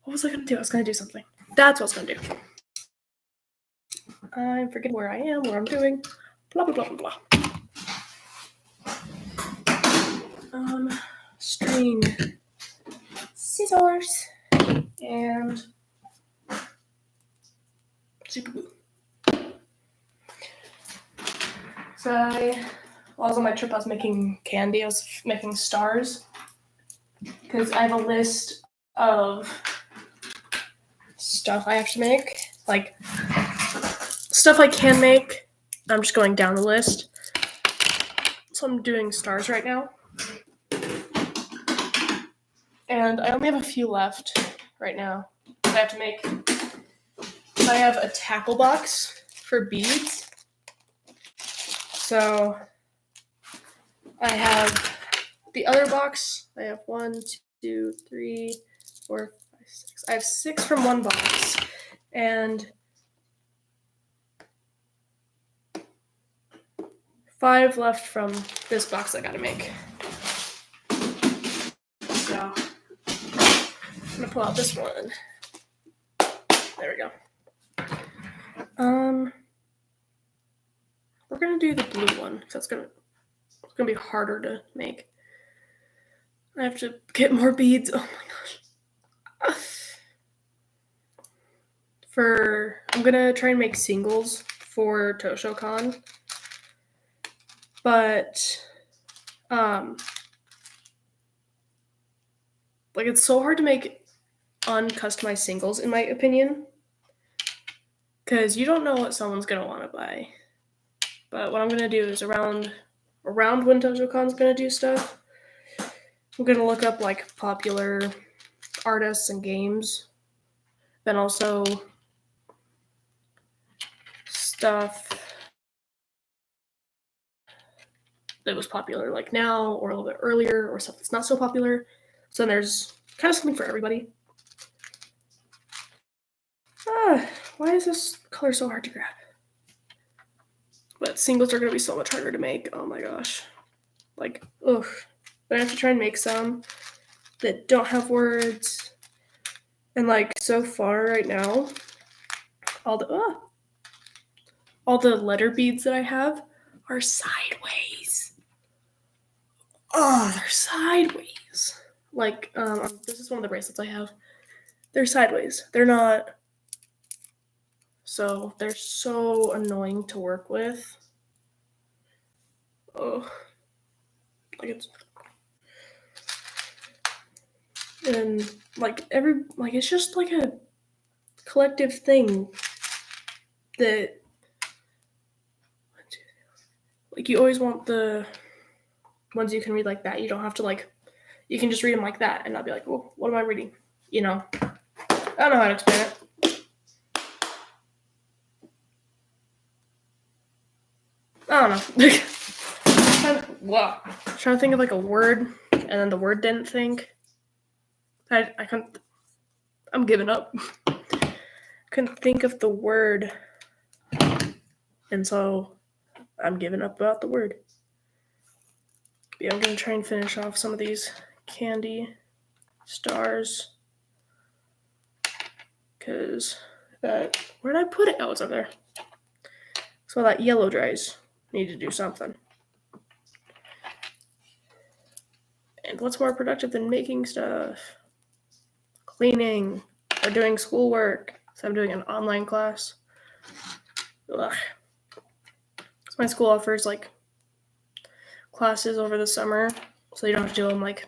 What was I gonna do? I was gonna do something. That's what I was gonna do. I'm forgetting where I am, what I'm doing. Blah, blah, blah, blah, blah. String. Scissors. And super glue. So while I was on my trip, I was making candy. I was making stars. Because I have a list of stuff I have to make. Like, stuff I can make. I'm just going down the list. So I'm doing stars right now. And I only have a few left right now. I have to make. I have a tackle box for beads. So I have the other box. I have 1, 2, 3, 4, 5, 6. I have 6 from one box. And 5 left from this box I gotta make. So I'm gonna pull out this one. There we go. We're gonna do the blue one because it's gonna be harder to make. I have to get more beads. Oh my gosh. I'm gonna try and make singles for ToshoCon, but like it's so hard to make uncustomized singles in my opinion, because you don't know what someone's gonna want to buy. But what I'm gonna do is around when ToshoCon's gonna do stuff, I'm gonna look up like popular artists and games, then also stuff that was popular like now or a little bit earlier, or stuff that's not so popular. So then there's kind of something for everybody. Why is this color so hard to grab? But singles are going to be so much harder to make. Oh my gosh. Like, ugh. But I have to try and make some that don't have words. And like so far right now, all the letter beads that I have are sideways. Oh, they're sideways. Like, this is one of the bracelets I have. They're sideways. They're not. So they're so annoying to work with. Oh, like it's, and like it's just like a collective thing that, like, you always want the ones you can read like that. You don't have to you can just read them like that and not be like, oh, what am I reading? You know, I don't know how to explain it. I don't know. Wow. Trying to think of like a word, and then the word didn't think. I couldn't. I'm giving up. Couldn't think of the word, and so I'm giving up about the word. Yeah, I'm gonna try and finish off some of these Kandi stars, because where did I put it? Oh, it's up there. So that yellow dries. Need to do something. And what's more productive than making stuff? Cleaning or doing schoolwork. So I'm doing an online class. Ugh. So my school offers like classes over the summer, so you don't have to do them like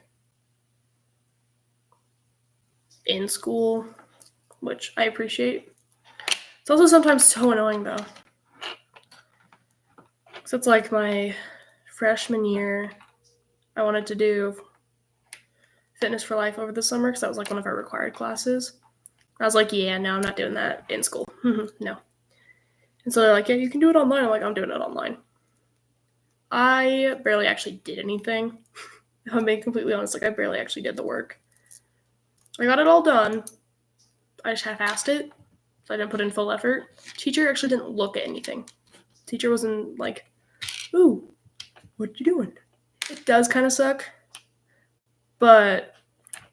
in school, which I appreciate. It's also sometimes so annoying though. So it's like my freshman year, I wanted to do Fitness for Life over the summer because that was like one of our required classes. I was like, yeah, no, I'm not doing that in school. No. And so they're like, yeah, you can do it online. I'm like, I'm doing it online. I barely actually did anything. If I'm being completely honest, like I barely actually did the work. I got it all done. I just half-assed it. So I didn't put in full effort. Teacher actually didn't look at anything. Teacher wasn't like, ooh, what you doing? It does kind of suck. But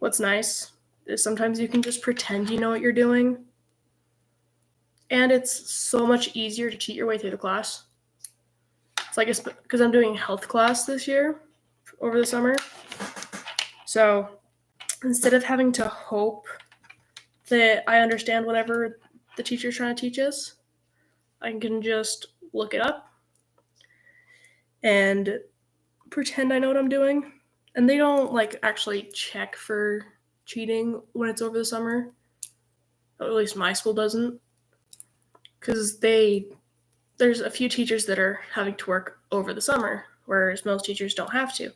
what's nice is sometimes you can just pretend you know what you're doing. And it's so much easier to cheat your way through the class. It's like, because I'm doing health class this year over the summer. So instead of having to hope that I understand whatever the teacher's trying to teach us, I can just look it up and pretend I know what I'm doing. And they don't like actually check for cheating when it's over the summer. Or at least my school doesn't. Because there's a few teachers that are having to work over the summer, whereas most teachers don't have to.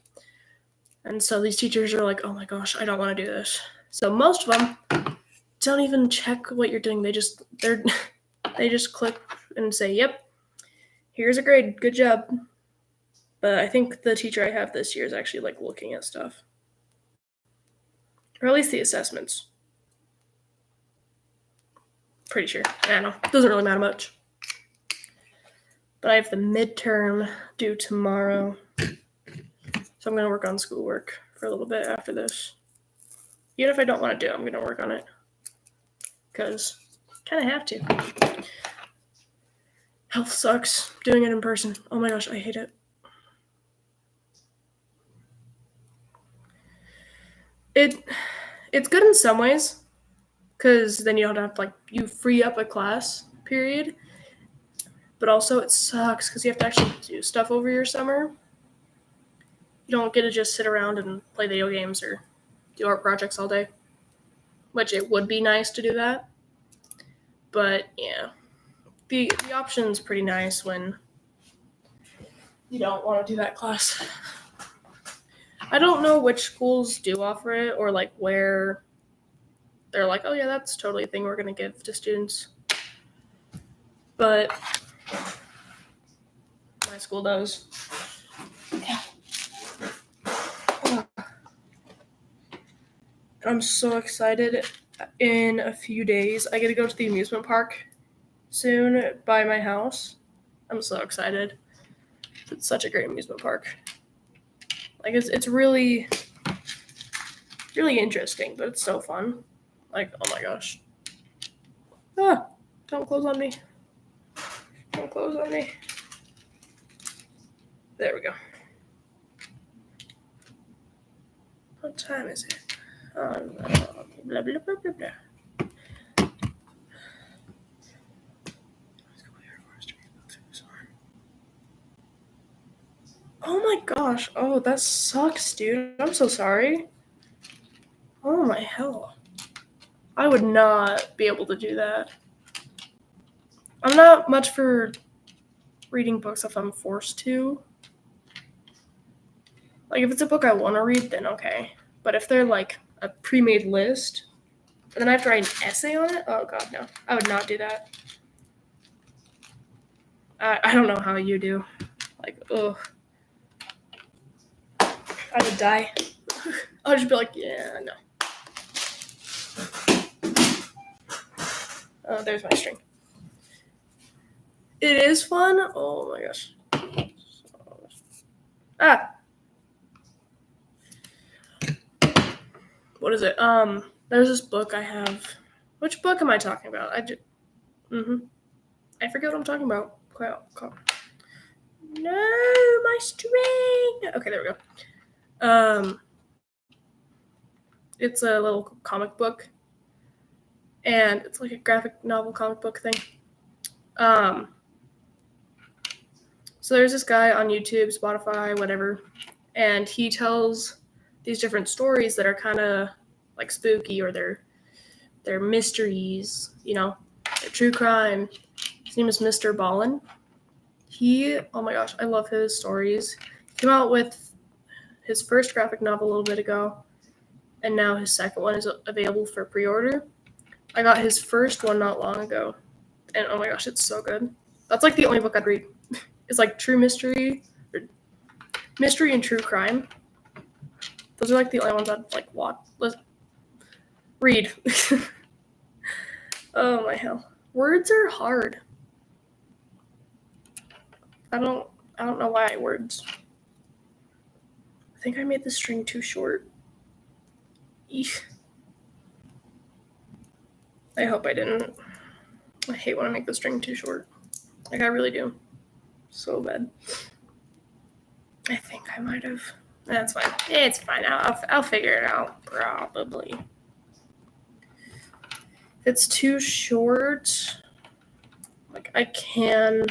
And so these teachers are like, oh my gosh, I don't want to do this. So most of them don't even check what you're doing. They just click and say, yep, here's a grade, good job. But I think the teacher I have this year is actually like looking at stuff. Or at least the assessments. Pretty sure. I don't know. Doesn't really matter much. But I have the midterm due tomorrow. So I'm going to work on schoolwork for a little bit after this. Even if I don't want to do it, I'm going to work on it. Because kind of have to. Health sucks. Doing it in person. Oh my gosh, I hate it. It's good in some ways. Because then you don't have to, you free up a class period. But also it sucks because you have to actually do stuff over your summer. You don't get to just sit around and play video games or do art projects all day. Which it would be nice to do that. But yeah. The option's pretty nice when you don't want to do that class. I don't know which schools do offer it or where they're like, oh yeah, that's totally a thing we're going to give to students. But my school does. Yeah. I'm so excited. In a few days, I get to go to the amusement park soon by my house. I'm so excited. It's such a great amusement park. It's really, really interesting, but it's so fun. Oh my gosh. Ah, don't close on me. Don't close on me. There we go. What time is it? Blah, blah, blah, blah, blah. Oh my gosh. Oh, that sucks, dude. I'm so sorry. Oh my hell. I would not be able to do that. I'm not much for reading books if I'm forced to. If it's a book I want to read, then okay. But if they're a pre-made list, and then I have to write an essay on it, oh god, no. I would not do that. I don't know how you do. Ugh. I would die. I would just be like, yeah, no. Oh, there's my string. It is fun. Oh my gosh. Ah. What is it? There's this book I have. Which book am I talking about? I forget what I'm talking about. No, my string. Okay, there we go. It's a little comic book, and it's like a graphic novel comic book thing. So there's this guy on YouTube, Spotify, whatever, and he tells these different stories that are kind of spooky, or they're mysteries, they're true crime. His name is Mr. Ballin. Oh my gosh, I love his stories. He came out with his first graphic novel a little bit ago, and now his second one is available for pre-order. I got his first one not long ago, and oh my gosh, it's so good. That's the only book I'd read. It's true mystery, or mystery and true crime. Those are the only ones I'd watch. Read. Oh my hell. Words are hard. I don't know why words. I think I made the string too short. Eesh. I hope I didn't. I hate when I make the string too short. I really do. So bad. I think I might have. That's fine. It's fine. I'll figure it out, probably. If it's too short, I can.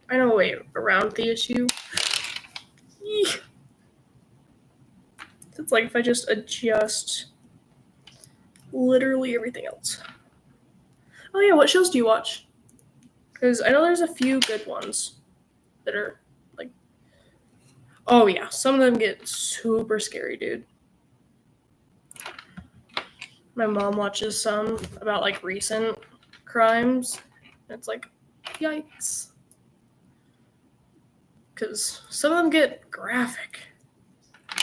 I know a way around the issue. Eek. It's if I just adjust literally everything else. Oh yeah, what shows do you watch? Because I know there's a few good ones that are oh yeah, some of them get super scary, dude. My mom watches some about recent crimes. It's yikes. Because some of them get graphic.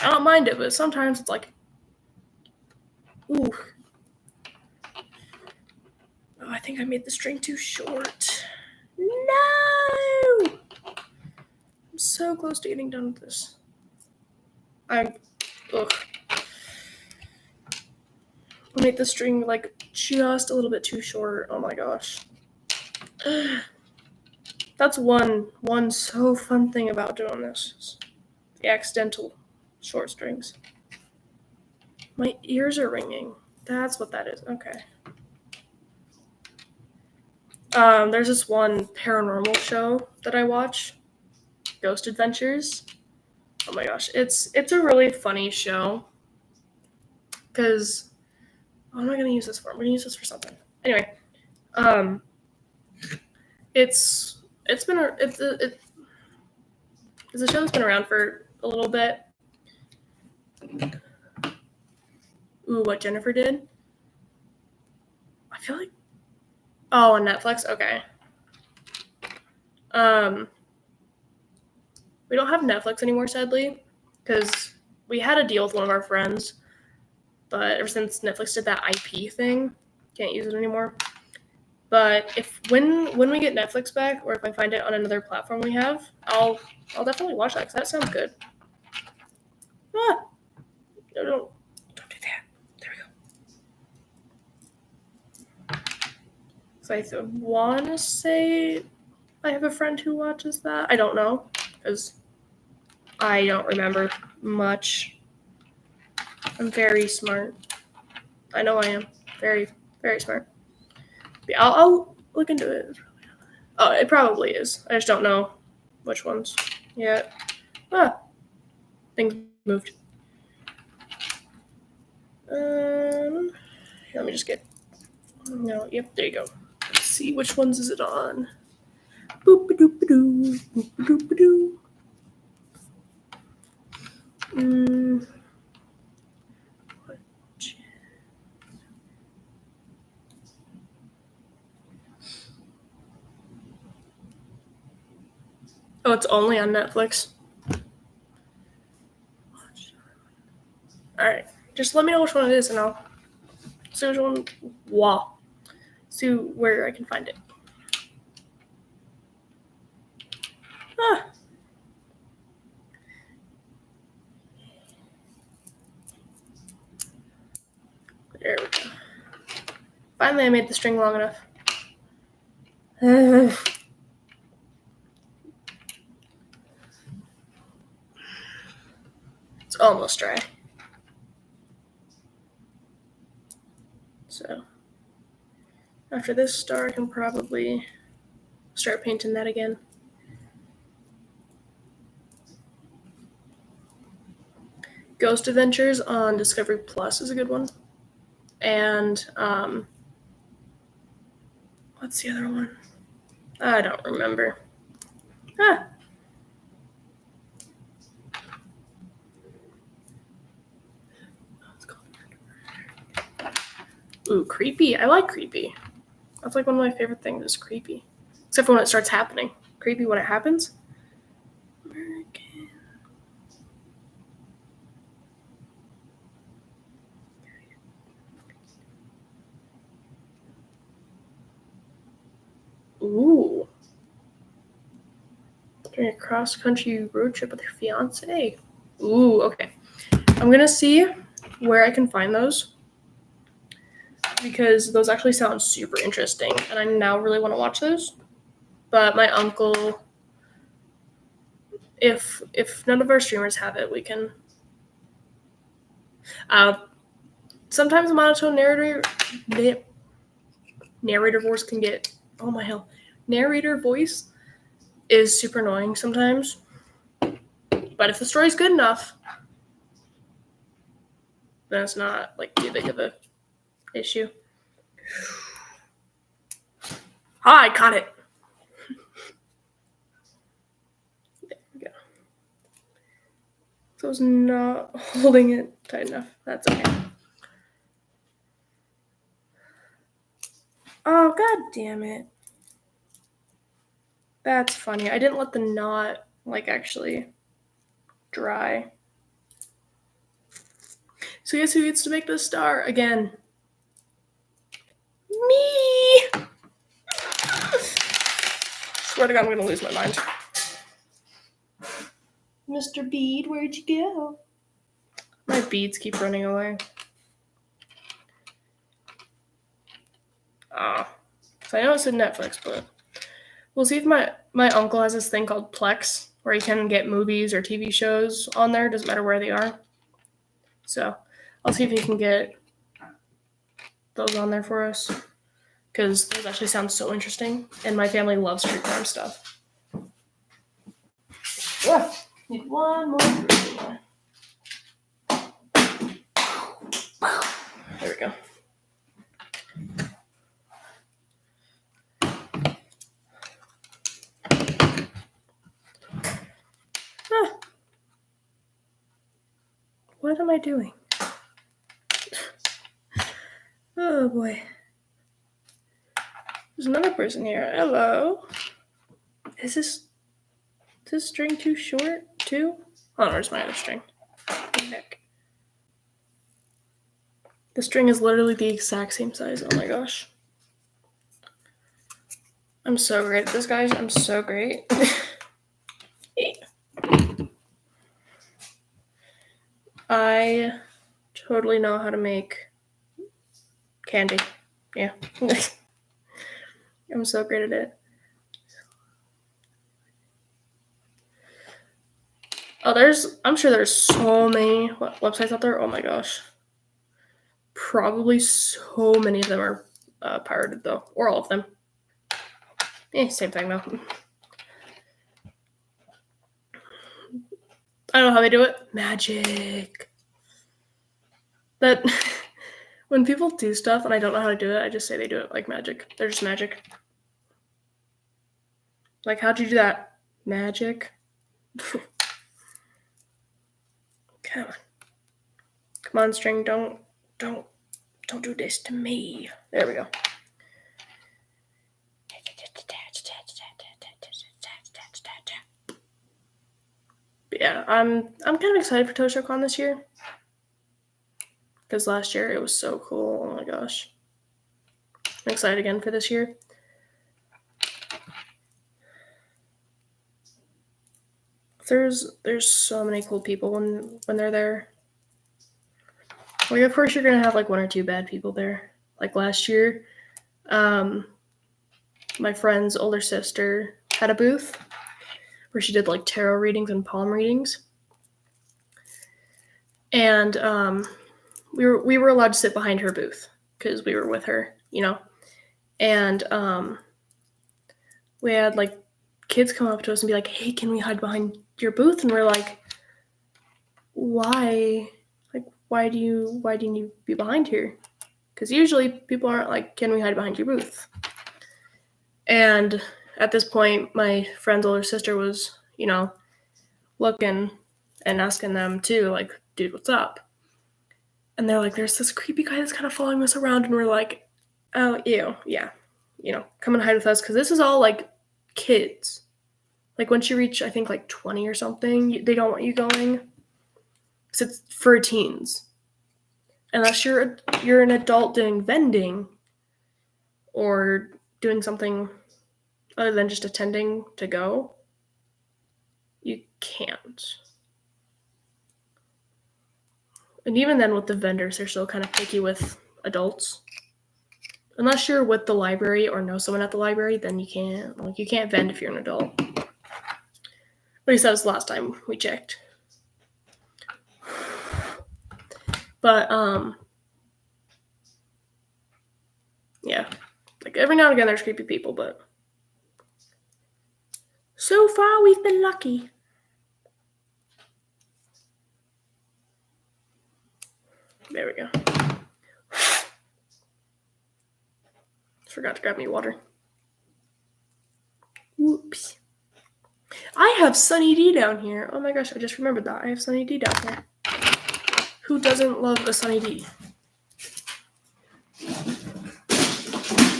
I don't mind it, but sometimes it's ooh. Oh, I think I made the string too short. No! so close to getting done with this. Ugh. I'll make the string like just a little bit too short. Oh my gosh. That's one so fun thing about doing this. The accidental short strings. My ears are ringing. That's what that is. Okay. There's this one paranormal show that I watch, Ghost Adventures. Oh my gosh, it's a really funny show. Because what am I gonna use this for? I'm gonna use this for something. Anyway, it's a show that's been around for a little bit. Ooh, what Jennifer did? I feel like on Netflix. Okay. We don't have Netflix anymore, sadly, because we had a deal with one of our friends, but ever since Netflix did that IP thing, can't use it anymore. But when we get Netflix back, or if I find it on another platform we have, I'll definitely watch that because that sounds good. Ah, no, don't do that. There we go. So I want to say I have a friend who watches that. I don't know because I don't remember much. I'm very smart. I know I am. Very, very smart. Yeah, I'll look into it. Oh, it probably is. I just don't know which ones yet. Things moved. Let me just get. No, yep, there you go. Let's see, which ones is it on? Boop-a-doop-a-doo, boop-a-doop-a-doo. Oh, it's only on Netflix. Alright, just let me know which one it is and I'll see which one. Wow. See where I can find it. There we go. Finally, I made the string long enough. It's almost dry. So, after this star, I can probably start painting that again. Ghost Adventures on Discovery Plus is a good one. And, what's the other one? I don't remember. Ooh, creepy. I like creepy. That's like one of my favorite things is creepy. Except for when it starts happening. Creepy when it happens. American. Ooh. During a cross-country road trip with her fiance. Ooh, okay. I'm gonna see where I can find those. Because those actually sound super interesting. And I now really want to watch those. But my uncle, if none of our streamers have it, we can. Sometimes a monotone narrator voice can get. Oh my hell! Narrator voice is super annoying sometimes. But if the story's good enough, then it's not like too big of a issue. I caught it. There we go. So I was not holding it tight enough. That's okay. Oh, god damn it. That's funny. I didn't let the knot, actually dry. So guess who gets to make the star again? Me! Swear to God, I'm gonna lose my mind. Mr. Bead, where'd you go? My beads keep running away. So I know it's in Netflix, but we'll see if my uncle has this thing called Plex, where you can get movies or TV shows on there, doesn't matter where they are. So I'll see if he can get those on there for us, because those actually sound so interesting, and my family loves true crime stuff. Yeah, need one more. There we go. What am I doing? Oh boy. There's another person here. Hello. Is this string too short too? Oh, no, where's my other string? Neck. The string is literally the exact same size. Oh my gosh. I'm so great at this, guys. I'm so great. I totally know how to make candy. Yeah. I'm so great at it. Oh, I'm sure there's so many websites out there. Oh my gosh. Probably so many of them are pirated though, or all of them. Same thing though. I don't know how they do it. Magic. That when people do stuff and I don't know how to do it, I just say they do it like magic. They're just magic. Like, how'd you do that? Magic. Come on. Come on, string. Don't do this to me. There we go. But yeah, I'm kind of excited for ToshoCon this year. Because last year it was so cool. Oh my gosh. I'm excited again for this year. There's so many cool people when they're there. Like, of course you're gonna have like one or two bad people there. Like last year, my friend's older sister had a booth where she did like tarot readings and palm readings. And we were allowed to sit behind her booth because we were with her, you know. And we had like kids come up to us and be like, "Hey, can we hide behind your booth?" And we're like, "Why? Like, why do you need to be behind here?" Because usually people aren't like, "Can we hide behind your booth?" And at this point, my friend's older sister was, you know, looking and asking them too, like, "Dude, what's up?" And they're like, "There's this creepy guy that's kind of following us around." And we're like, "Oh, ew, yeah, you know, come and hide with us." Because this is all like kids. Like once you reach, I think like 20 or something, they don't want you going. Because it's for teens. Unless you're an adult doing vending or doing something other than just attending to go, you can't. And even then with the vendors, they're still kind of picky with adults. Unless you're with the library or know someone at the library, then you can't. Like, you can't vend if you're an adult. At least that was the last time we checked. But, yeah. Like, every now and again there's creepy people, but so far we've been lucky. There we go. Forgot to grab me water. Whoops. I have Sunny D down here. Oh my gosh, I just remembered that. I have Sunny D down here. Who doesn't love a Sunny D?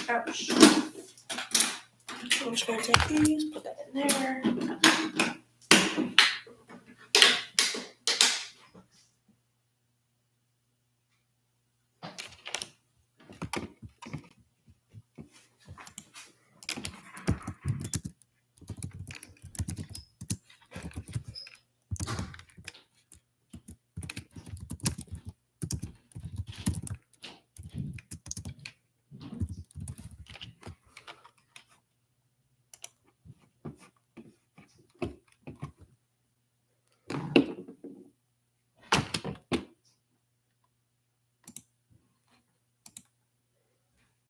Ouch. I'm just going to take these, put that in there.